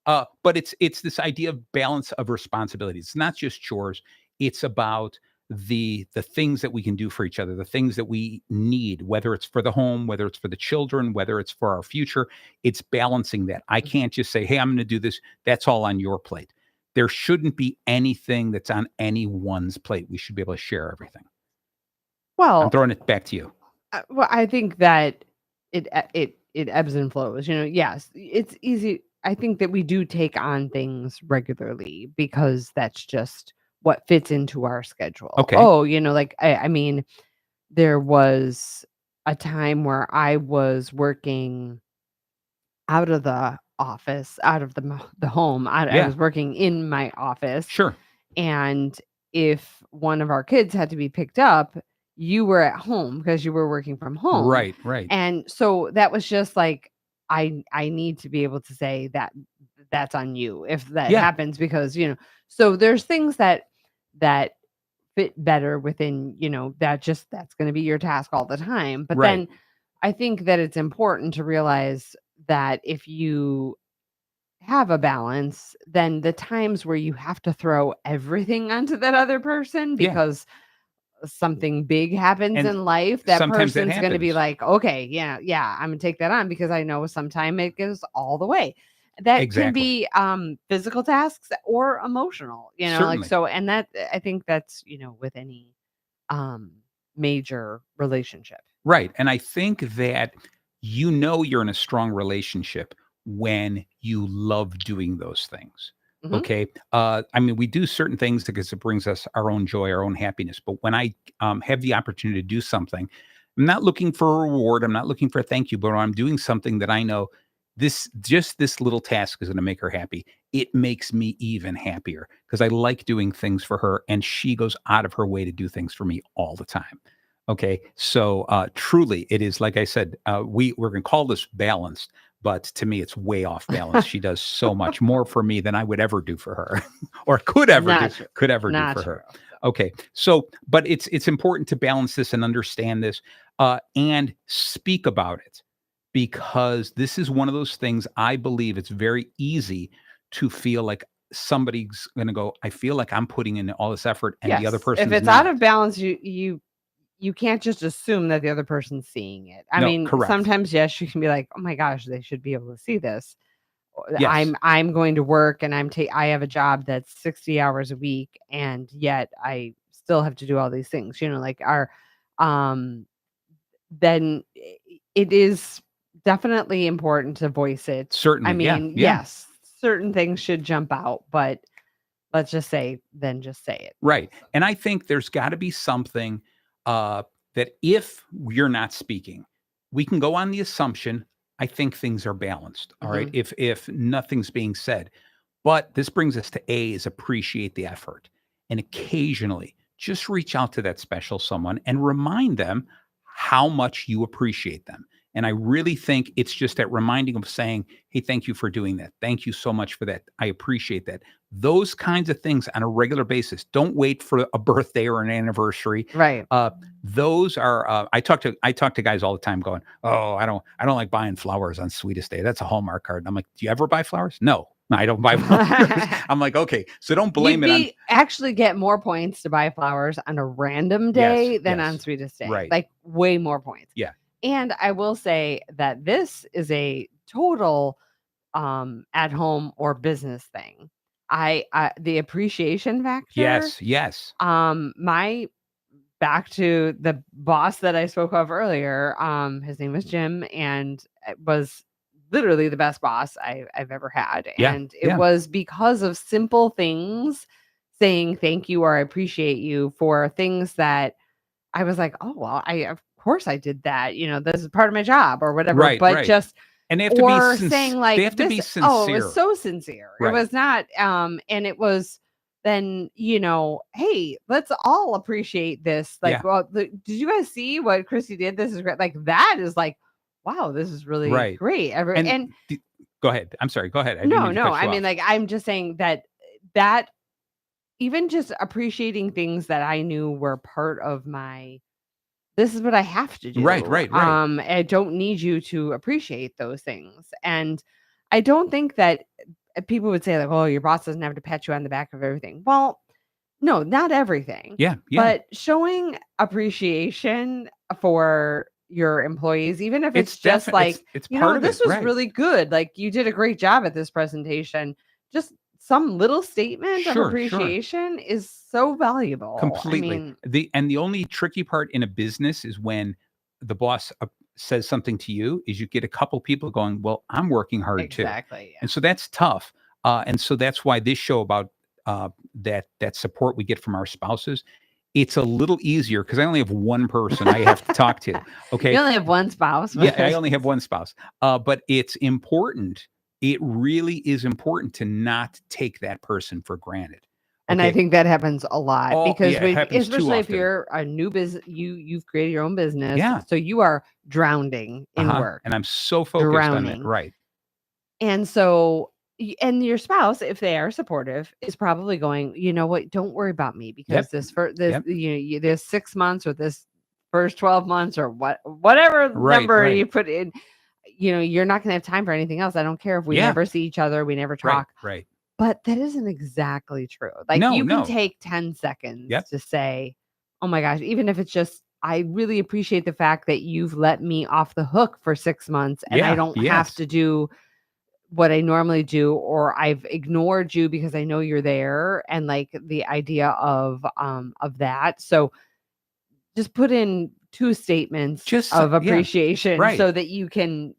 But it's this idea of balance of responsibility. It's not just chores. It's about the things that we can do for each other, the things that we need, whether it's for the home, whether it's for the children, whether it's for our future. It's balancing that. I can't just say, hey, I'm going to do this. That's all on your plate. There shouldn't be anything that's on anyone's plate. We should be able to share everything. Well, I'm throwing it back to you. Well, I think that it ebbs and flows. Yes, it's easy. I think that we do take on things regularly because that's just what fits into our schedule. Okay. Oh, I mean, there was a time where I was working out of the office, out of the home. I was working in my office. Sure. And if one of our kids had to be picked up, you were at home because you were working from home. Right. And so that was just like, I need to be able to say that that's on you if that happens, because, so there's things that fit better within, that's going to be your task all the time. But then I think that it's important to realize that if you have a balance, then the times where you have to throw everything onto that other person because something big happens in life, that person's going to be like, okay, yeah, I'm gonna take that on because I know sometime it goes all the way. That can be physical tasks or emotional, Certainly. and that I think that's, with any major relationship. Right. And I think that you're in a strong relationship when you love doing those things. Mhm. Okay. I mean, we do certain things because it brings us our own joy, our own happiness. But when I have the opportunity to do something, I'm not looking for a reward. I'm not looking for a thank you, but I'm doing something that I know this little task is going to make her happy. It makes me even happier because I like doing things for her and she goes out of her way to do things for me all the time. Okay. So truly it is, like I said, we're going to call this balanced. But to me, it's way off balance. She does so much more for me than I would ever do for her, or could ever do for her. Okay, so but it's important to balance this and understand this, and speak about it, because this is one of those things. I believe it's very easy to feel like somebody's going to go, I feel like I'm putting in all this effort, and the other person, if it's out of balance, you you can't just assume that the other person's seeing it. I No, mean, correct. sometimes, yes, you can be like, oh my gosh, they should be able to see this. Yes. I'm going to work and I have a job that's 60 hours a week, and yet I still have to do all these things, like um then it is definitely important to voice it. I Certainly. Yeah. mean, Yeah. yes, certain things should jump out, but let's just say it. Right. And I think there's got to be something that if you're not speaking, we can go on the assumption, I think things are balanced. All right. Mhm. If nothing's being said. But this brings us to A is appreciate the effort. And occasionally just reach out to that special someone and remind them how much you appreciate them. And I really think it's just that reminding of saying, hey, thank you for doing that. Thank you so much for that. I appreciate that. Those kinds of things on a regular basis. Don't wait for a birthday or an anniversary. Right. Those are I talk to guys all the time going, oh, I don't like buying flowers on Sweetest Day. That's a Hallmark card. And I'm like, do you ever buy flowers? No, I don't buy flowers. I'm like, okay, so don't blame it on actually get more points to buy flowers on a random day than on Sweetest Day. Right. Like way more points. Yeah. And I will say that this is a total at home or business thing. The appreciation factor. Yes. My back to the boss that I spoke of earlier. His name was Jim, and it was literally the best boss I've ever had. And it was because of simple things, saying thank you or I appreciate you for things that I was like, oh, well, of course I did that. This is part of my job or whatever. Right, but right. just and they have to be saying like they have to be this, sincere. oh, it was so sincere. Right. It was not and it was then, hey, let's all appreciate this. Like, well, did you guys see what Christy did? This is great. Like that is like, wow, this is really great. And go ahead. I'm sorry. Go ahead. No. I mean, like, I'm just saying that even just appreciating things that I knew were part of this is what I have to do. Right. I don't need you to appreciate those things. And I don't think that people would say like, oh, your boss doesn't have to pat you on the back of everything. Well, no, not everything. Yeah. But showing appreciation for your employees, even if it's just like, it's part of this it, was really good. Like you did a great job at this presentation. Just some little statement of appreciation is so valuable. Completely. I mean, the only tricky part in a business is when the boss says something to you is you get a couple people going, well, I'm working hard too. Exactly. Yeah. And so that's tough. And so that's why this show about that support we get from our spouses, it's a little easier because I only have one person I have to talk to. Okay. You only have one spouse. Yeah, I only have one spouse. But it's important. It really is important to not take that person for granted. And I think that happens a lot because especially if often. you're a new business, you've created your own business. Yeah. So you are drowning in work. And I'm so focused on it. Right. And so, and your spouse, if they are supportive, is probably going, you know what, don't worry about me because this 6 months or this first 12 months or whatever number you put in, you're not going to have time for anything else. I don't care if we never see each other, we never talk. Right. But that isn't exactly true. Like you can take 10 seconds to say, oh my gosh, even if it's just, I really appreciate the fact that you've let me off the hook for 6 months and I don't have to do what I normally do, or I've ignored you because I know you're there. And like the idea of that. So just put in 2 statements of appreciation so that you can,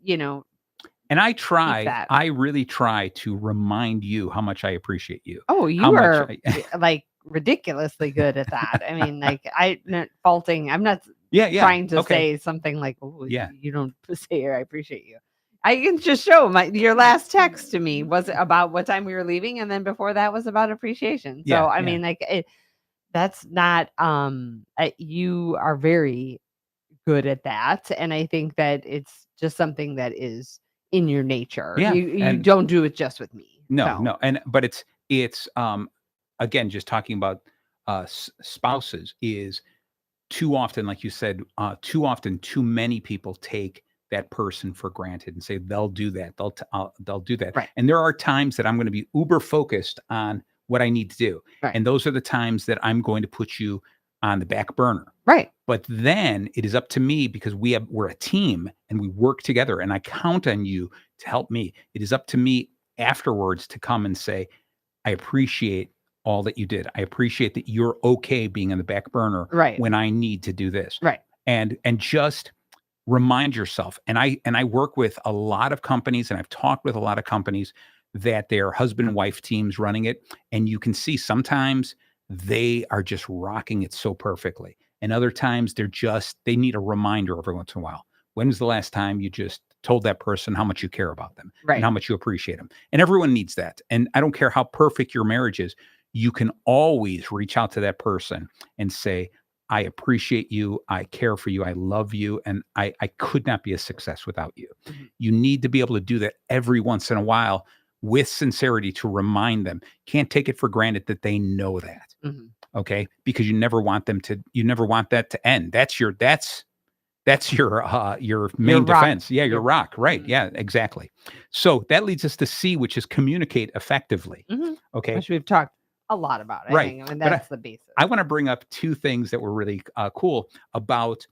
and I really try to remind you how much I appreciate you. Oh, you are like ridiculously good at that. I mean, like I'm not faulting. I'm not trying to say something like, oh, you don't say I appreciate you. I can just show your last text to me was about what time we were leaving. And then before that was about appreciation. So, I mean, like that's not, you are very good at that. And I think that it's just something that is in your nature. Yeah. You don't do it just with me. No. But it's again, just talking about spouses is too often, like you said, too many people take that person for granted and say they'll do that. They'll do that. Right. And there are times that I'm going to be uber focused on what I need to do. Right. And those are the times that I'm going to put you on the back burner. Right. But then it is up to me, because we're a team and we work together, and I count on you to help me. It is up to me afterwards to come and say, I appreciate all that you did. I appreciate that you're okay being on the back burner Right. when I need to do this. Right. And just remind yourself. And I work with a lot of companies, and I've talked with a lot of companies that they're husband and wife teams running it. And you can see sometimes they are just rocking it so perfectly. And other times they need a reminder every once in a while. When was the last time you just told that person how much you care about them and how much you appreciate them? And everyone needs that. And I don't care how perfect your marriage is. You can always reach out to that person and say, I appreciate you. I care for you. I love you. And I could not be a success without you. Mm-hmm. You need to be able to do that every once in a while with sincerity to remind them. Can't take it for granted that they know that. Mm-hmm. Okay. Because you never want that to end. That's your main defense. Yeah. Your rock. Right. Mm-hmm. Yeah, exactly. So that leads us to C, which is communicate effectively. Mm-hmm. Okay. Which we've talked a lot about. Right. I mean, that's the basis. I want to bring up two things that were really cool about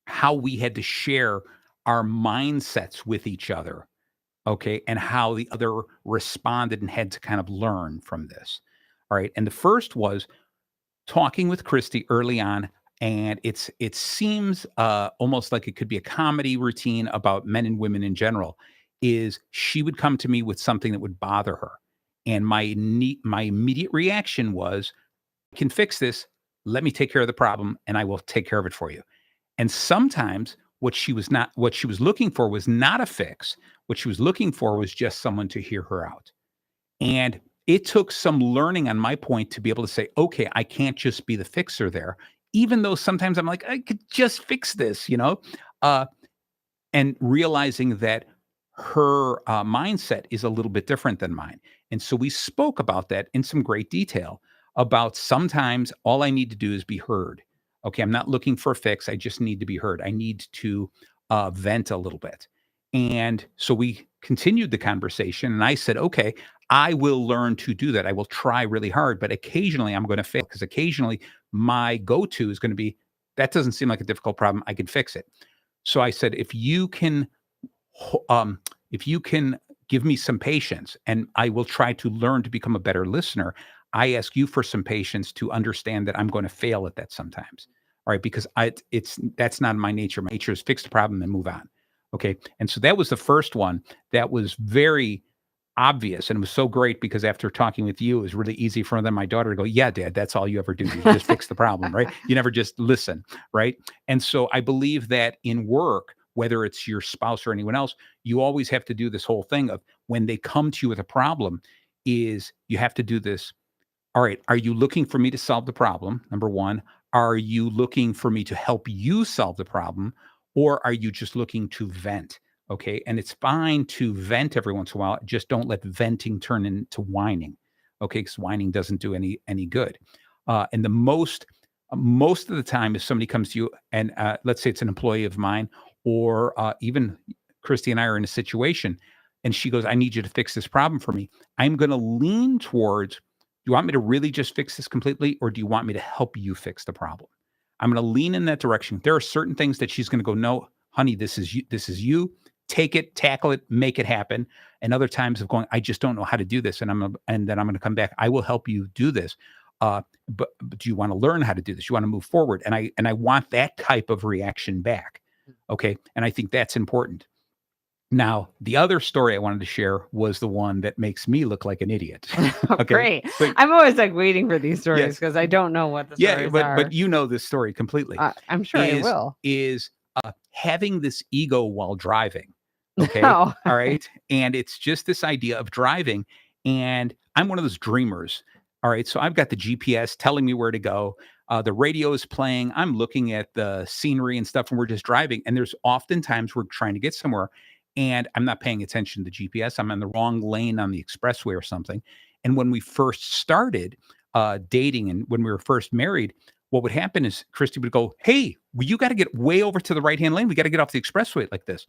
how we had to share our mindsets with each other. Okay. And how the other responded and had to kind of learn from this. All right. And the first was talking with Christy early on. And it seems almost like it could be a comedy routine about men and women in general, is she would come to me with something that would bother her. And my immediate reaction was, I can fix this. Let me take care of the problem, and I will take care of it for you. And sometimes what she was looking for was not a fix. What she was looking for was just someone to hear her out. And it took some learning on my point to be able to say, okay, I can't just be the fixer there, even though sometimes I'm like, I could just fix this, and realizing that her mindset is a little bit different than mine. And so we spoke about that in some great detail about sometimes all I need to do is be heard. Okay, I'm not looking for a fix. I just need to be heard. I need to vent a little bit. And so we continued the conversation, and I said, okay, I will learn to do that. I will try really hard, but occasionally I'm going to fail, because occasionally my go-to is going to be, that doesn't seem like a difficult problem. I can fix it. So I said, if you can give me some patience, and I will try to learn to become a better listener. I ask you for some patience to understand that I'm going to fail at that sometimes. All right. Because that's not my nature. My nature is fix the problem and move on. Okay. And so that was the first one that was very obvious. And it was so great, because after talking with you, it was really easy for my daughter to go, yeah, Dad, that's all you ever do. You just fix the problem, right? You never just listen. Right. And so I believe that in work, whether it's your spouse or anyone else, you always have to do this whole thing of, when they come to you with a problem, is you have to do this. All right. Are you looking for me to solve the problem? Number one. Are you looking for me to help you solve the problem? Or are you just looking to vent? Okay. And it's fine to vent every once in a while. Just don't let venting turn into whining. Okay. Because whining doesn't do any good. And the most of the time, if somebody comes to you and let's say it's an employee of mine, or even Christy and I are in a situation, and she goes, I need you to fix this problem for me. I'm going to lean towards, do you want me to really just fix this completely? Or do you want me to help you fix the problem? I'm going to lean in that direction. There are certain things that she's going to go, no, honey, this is you. Take it, tackle it, make it happen. And other times of going, I just don't know how to do this. And then I'm going to come back. I will help you do this. But do you want to learn how to do this? You want to move forward? And I want that type of reaction back. Okay. And I think that's important. Now, the other story I wanted to share was the one that makes me look like an idiot. Okay. Great. But I'm always like waiting for these stories, because I don't know what the stories are. But you know this story completely. I'm sure I will. Is having this ego while driving. Okay. Oh. All right. And it's just this idea of driving. And I'm one of those dreamers. All right. So I've got the GPS telling me where to go. The radio is playing. I'm looking at the scenery and stuff, and we're just driving. And there's oftentimes we're trying to get somewhere, and I'm not paying attention to the GPS. I'm on the wrong lane on the expressway or something. And when we first started dating, and when we were first married, what would happen is Christy would go, hey, well, you got to get way over to the right-hand lane. We got to get off the expressway like this.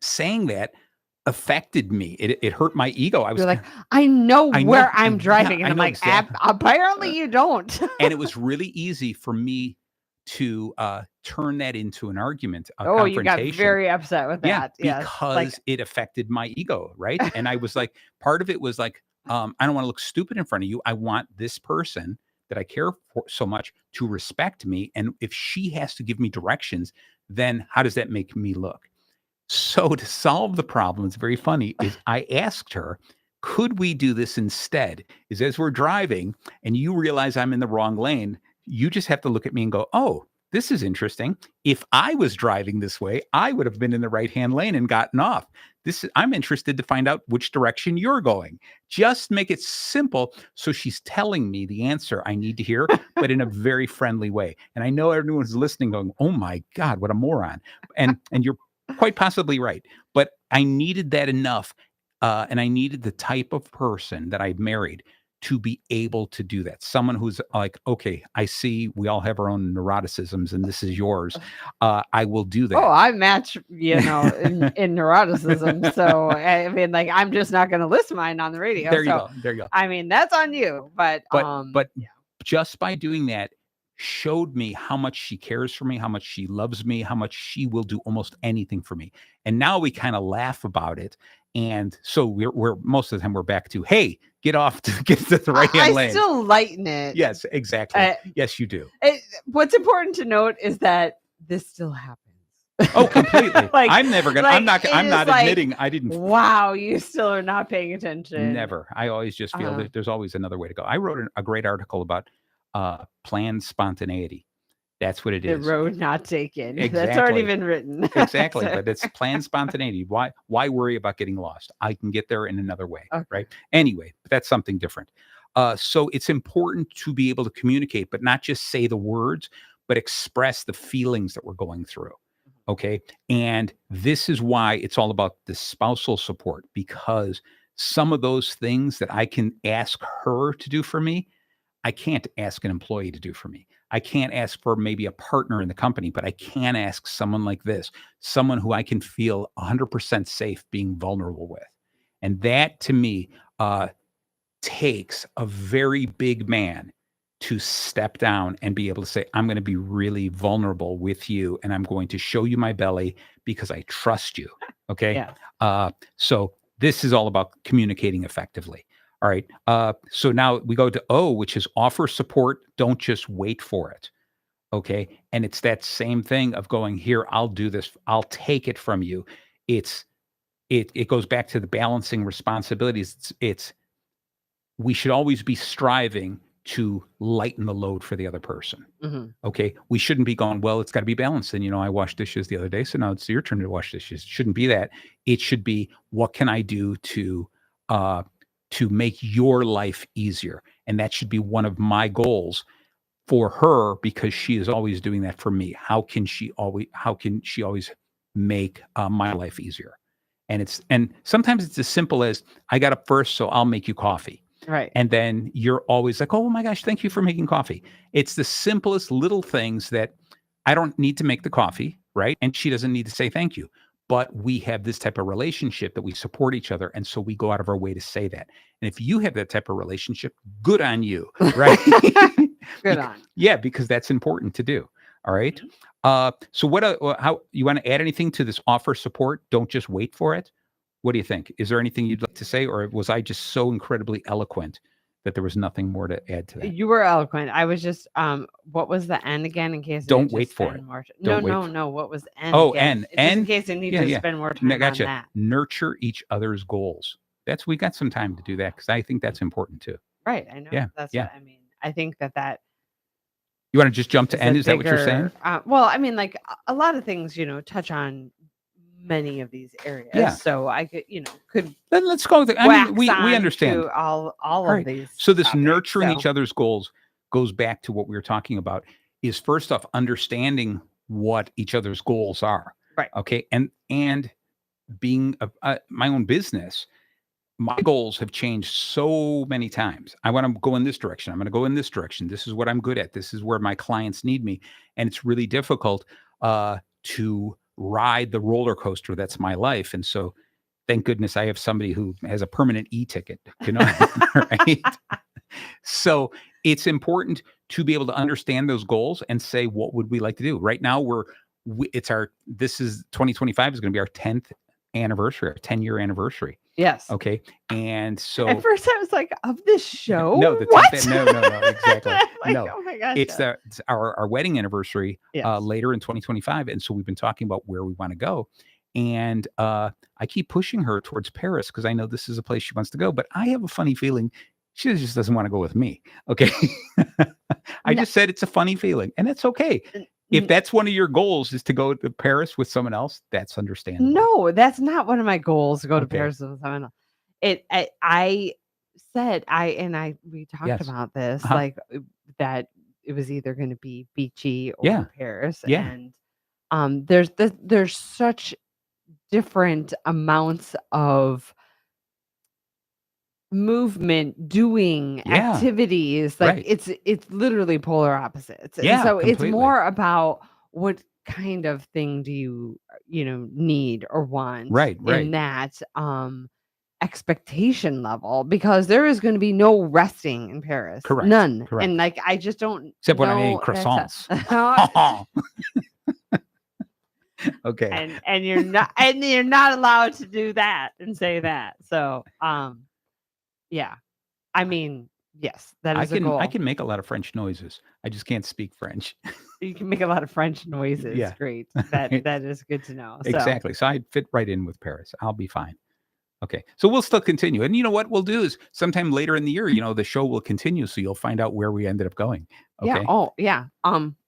Saying that, affected me. It hurt my ego. I was You're like, I know I know, where I'm yeah, driving. I And I'm know like, exactly. apparently you don't. And it was really easy for me to turn that into an argument, a Oh, you got confrontation. very upset with Yeah, that. Yes. Like, because it affected my ego, right? And I was like, part of it was like, I don't want to look stupid in front of you. I want this person that I care for so much to respect me. And if she has to give me directions, then how does that make me look? So to solve the problem, it's very funny, is I asked her, could we do this instead? Is as we're driving and you realize I'm in the wrong lane, you just have to look at me and go, oh, this is interesting. If I was driving this way, I would have been in the right-hand lane and gotten off. I'm interested to find out which direction you're going. Just make it simple. So she's telling me the answer I need to hear, but in a very friendly way. And I know everyone's listening going, oh my God, what a moron. And you're quite possibly right. But I needed that enough. And I needed the type of person that I married to be able to do that. Someone who's like, okay, I see we all have our own neuroticisms and this is yours. I will do that. Oh, I match, in neuroticism. So, I mean, like, I'm just not going to list mine on the radio. There you go. There you go. I mean, that's on you. But yeah. Just by doing that, showed me how much she cares for me, how much she loves me, how much she will do almost anything for me. And now we kind of laugh about it. And so we're most of the time we're back to, hey, get to the right hand lane. I still lighten it. Yes, exactly. Yes, you do. What's important to note is that this still happens. Oh, completely. Like, I'm never gonna. I'm not admitting I didn't. Wow, you still are not paying attention. Never. I always just feel that there's always another way to go. I wrote a great article about planned spontaneity. That's what it is. The road not taken. Exactly. That's already been written. Exactly. But it's planned spontaneity. Why worry about getting lost? I can get there in another way. Okay. Right. Anyway, but that's something different. So it's important to be able to communicate, but not just say the words, but express the feelings that we're going through. Okay. And this is why it's all about the spousal support, because some of those things that I can ask her to do for me, I can't ask an employee to do for me. I can't ask for maybe a partner in the company, but I can ask someone like this, someone who I can feel 100% safe being vulnerable with. And that to me takes a very big man to step down and be able to say, I'm going to be really vulnerable with you. And I'm going to show you my belly because I trust you. Okay. Yeah. So this is all about communicating effectively. All right. So now we go to O, which is offer support. Don't just wait for it. Okay. And it's that same thing of going, here, I'll do this. I'll take it from you. It goes back to the balancing responsibilities. We should always be striving to lighten the load for the other person. Mm-hmm. Okay. We shouldn't be going, well, it's got to be balanced. And, I washed dishes the other day, so now it's your turn to wash dishes. It shouldn't be that. It should be, what can I do to make your life easier? And that should be one of my goals for her, because she is always doing that for me. How can she always make my life easier? And sometimes it's as simple as, I got up first, so I'll make you coffee. Right. And then you're always like, oh my gosh, thank you for making coffee. It's the simplest little things that I don't need to make the coffee, right? And she doesn't need to say thank you. But we have this type of relationship that we support each other. And so we go out of our way to say that. And if you have that type of relationship, good on you, right? Good on. Yeah, because that's important to do. All right. So how you want to add anything to this offer support? Don't just wait for it. What do you think? Is there anything you'd like to say? Or was I just so incredibly eloquent that there was nothing more to add to that? You were eloquent. I was just, what was the N again, in case don't wait for it. No. What was N? Oh, again? N. In case I need to spend more time gotcha. on that. Nurture each other's goals. We got some time to do that, because I think that's important too. Right. I know. Yeah. That's what I mean. I think that. You want to just jump to N? Is that what you're saying? Well, I mean, like a lot of things, touch on many of these areas. Yeah. So I could. Then let's go. We understand all of these. So this nurturing each other's goals goes back to what we were talking about. Is first off understanding what each other's goals are. Right. Okay. And being my own business, my goals have changed so many times. I want to go in this direction. I'm going to go in this direction. This is what I'm good at. This is where my clients need me. And it's really difficult to ride the roller coaster that's my life. And so Thank goodness I have somebody who has a permanent e-ticket, right? So it's important to be able to understand those goals and say, what would we like to do? Right now, this is 2025 is going to be our 10th anniversary, our 10-year anniversary. Yes. Okay. And so at first I was like, of this show? no, the what? 10th, no, exactly. like, no, oh my gosh. it's our wedding anniversary later in 2025. And so we've been talking about where we want to go. And I keep pushing her towards Paris because I know this is a place she wants to go. But I have a funny feeling she just doesn't want to go with me. Okay. I just said it's a funny feeling, and it's okay. If that's one of your goals is to go to Paris with someone else, that's understandable. No, that's not one of my goals to go to Paris with someone else. I said we talked about this, like that it was either going to be beachy or Paris. And there's such different amounts of movement, doing activities, like it's literally polar opposites. And so completely. It's more about what kind of thing do you need or want in that expectation level, because there is going to be no resting in Paris. None. And like I just don't except when I'm eating croissants. Okay. And you're not allowed to do that and say that. So yeah. I mean, yes, that is a goal. I can make a lot of French noises. I just can't speak French. You can make a lot of French noises. Yeah. Great. That is good to know. Exactly. So I'd fit right in with Paris. I'll be fine. Okay. So we'll still continue. And you know what we'll do is sometime later in the year, the show will continue. So you'll find out where we ended up going. Okay. Yeah. Oh, yeah.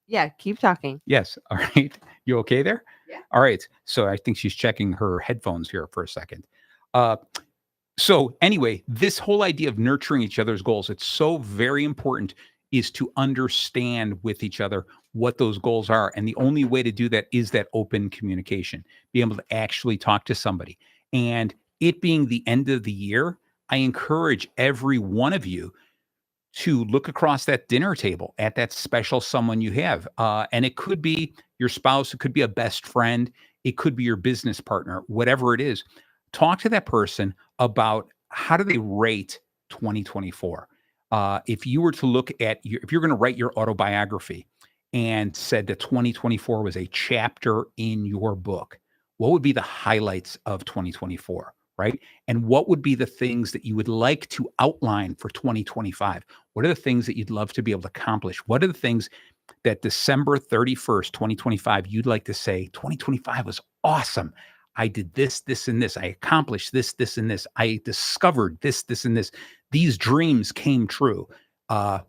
Yeah. Keep talking. Yes. All right. You okay there? Yeah. All right. So I think she's checking her headphones here for a second. So anyway, this whole idea of nurturing each other's goals, it's so very important is to understand with each other what those goals are. And the only way to do that is that open communication, be able to actually talk to somebody. And it being the end of the year, I encourage every one of you to look across that dinner table at that special someone you have. And it could be your spouse, it could be a best friend, it could be your business partner, whatever it is. Talk to that person about how do they rate 2024. If you were to look at if you're going to write your autobiography and said that 2024 was a chapter in your book, what would be the highlights of 2024, right? And what would be the things that you would like to outline for 2025? What are the things that you'd love to be able to accomplish? What are the things that December 31st, 2025, you'd like to say, 2025 was awesome. I did this, this, and this. I accomplished this, this, and this. I discovered this, this, and this. These dreams came true.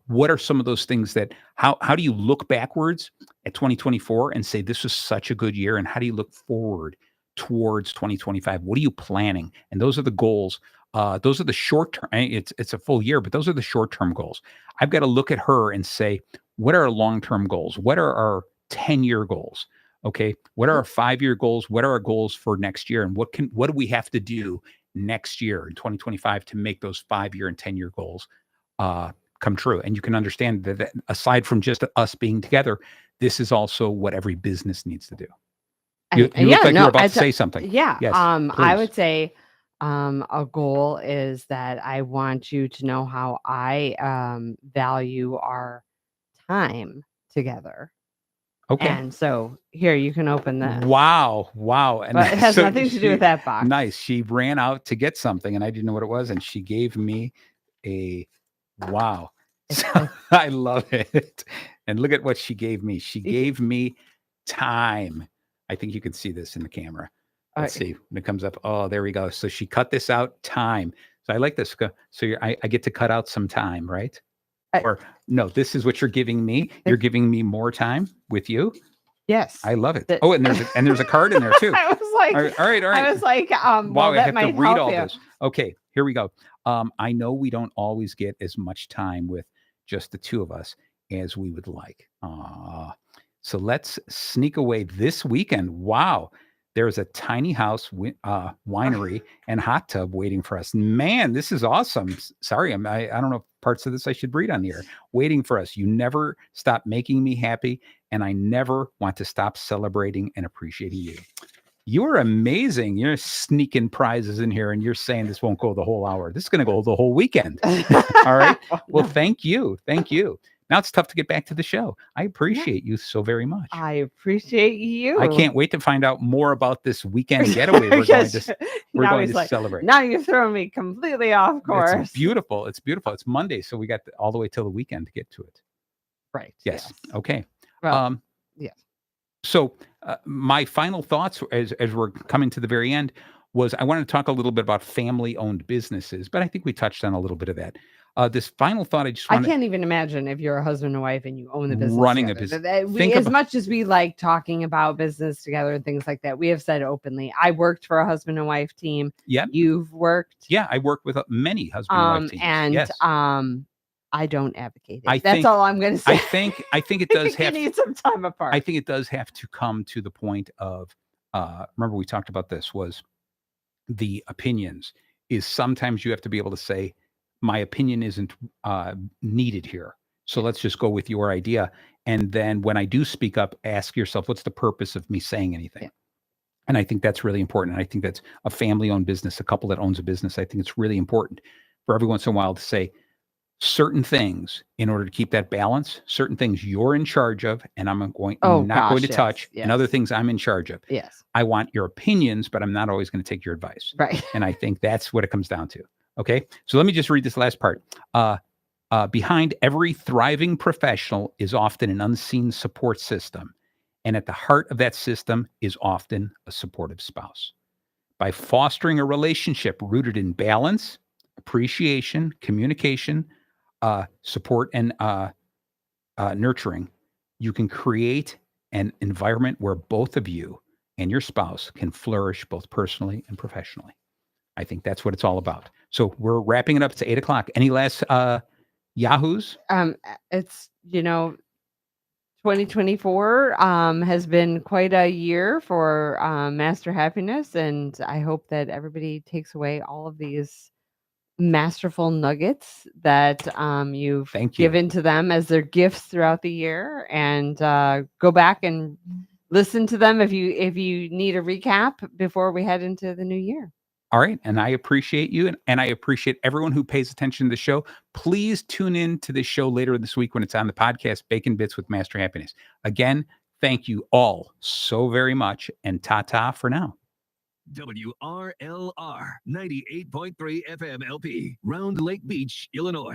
What are some of those things that, how do you look backwards at 2024 and say, this was such a good year? And how do you look forward towards 2025? What are you planning? And those are the goals. Those are the short term. It's a full year, but those are the short term goals. I've got to look at her and say, what are our long term goals? What are our 10-year goals? Okay. What are our 5-year goals? What are our goals for next year? And what do we have to do next year in 2025 to make those 5-year and 10-year goals come true? And you can understand that aside from just us being together, this is also what every business needs to do. You look like you're about to say something. Yeah. Yes, I would say a goal is that I want you to know how I value our time together. Okay. And so here you can open this. Wow. And but it has nothing to do with that box. Nice. She ran out to get something and I didn't know what it was. And she gave me a wow. So, I love it. And look at what she gave me. She gave me time. I think you can see this in the camera. Let's see when it comes up. Oh, there we go. So she cut this out, time. So I like this. So I get to cut out some time, right? Or no, this is what you're giving me. You're giving me more time with you. Yes, I love it. Oh, and there's a card in there too. I was like, all right. I was like, wow, I have to read all you. this. Okay, here we go. I know we don't always get as much time with just the two of us as we would like. So let's sneak away this weekend. Wow. There's a tiny house, winery, and hot tub waiting for us. Man, this is awesome. Sorry, I don't know if parts of this I should read on the air. Waiting for us. You never stop making me happy, and I never want to stop celebrating and appreciating you. You are amazing. You're sneaking prizes in here and you're saying this won't go the whole hour. This is going to go the whole weekend. All right. Well, thank you. Thank you. Now it's tough to get back to the show. I appreciate you so very much. I appreciate you. I can't wait to find out more about this weekend getaway we're going to celebrate. Now you're throwing me completely off course. It's beautiful. It's beautiful. It's Monday, so we got all the way till the weekend to get to it. Right. Yes. Okay. Well, yeah. So my final thoughts as we're coming to the very end was I wanted to talk a little bit about family-owned businesses, but I think we touched on a little bit of that. This final thought, I can't even imagine if you're a husband and wife and you own the business running together. a business. As much as we like talking about business together and things like that, we have said openly, I worked for a husband and wife team. Yeah. You've worked. Yeah, I work with many husband and wife teams. And yes. I don't advocate it. That's all I'm going to say. I think it does have to need some time apart. I think it does have to come to the point of remember we talked about this was the opinions is sometimes you have to be able to say my opinion isn't needed here. So let's just go with your idea. And then when I do speak up, ask yourself, what's the purpose of me saying anything? Yeah. And I think that's really important. And I think that's a family-owned business, a couple that owns a business. I think it's really important for every once in a while to say certain things in order to keep that balance, certain things you're in charge of, and I'm not going to touch, and other things I'm in charge of. Yes. I want your opinions, but I'm not always going to take your advice. Right. And I think that's what it comes down to. Okay. So let me just read this last part. Behind every thriving professional is often an unseen support system. And at the heart of that system is often a supportive spouse. By fostering a relationship rooted in balance, appreciation, communication, support, and nurturing, you can create an environment where both of you and your spouse can flourish both personally and professionally. I think that's what it's all about. So we're wrapping it up. It's 8:00. Any last yahoos? It's 2024 has been quite a year for Master Happiness, and I hope that everybody takes away all of these masterful nuggets that you've given to them as their gifts throughout the year, and go back and listen to them if you need a recap before we head into the new year. All right. And I appreciate you. And I appreciate everyone who pays attention to the show. Please tune in to this show later this week when it's on the podcast, Bacon Bits with Master Happiness. Again, thank you all so very much. And ta-ta for now. WRLR 98.3 FM LP, Round Lake Beach, Illinois.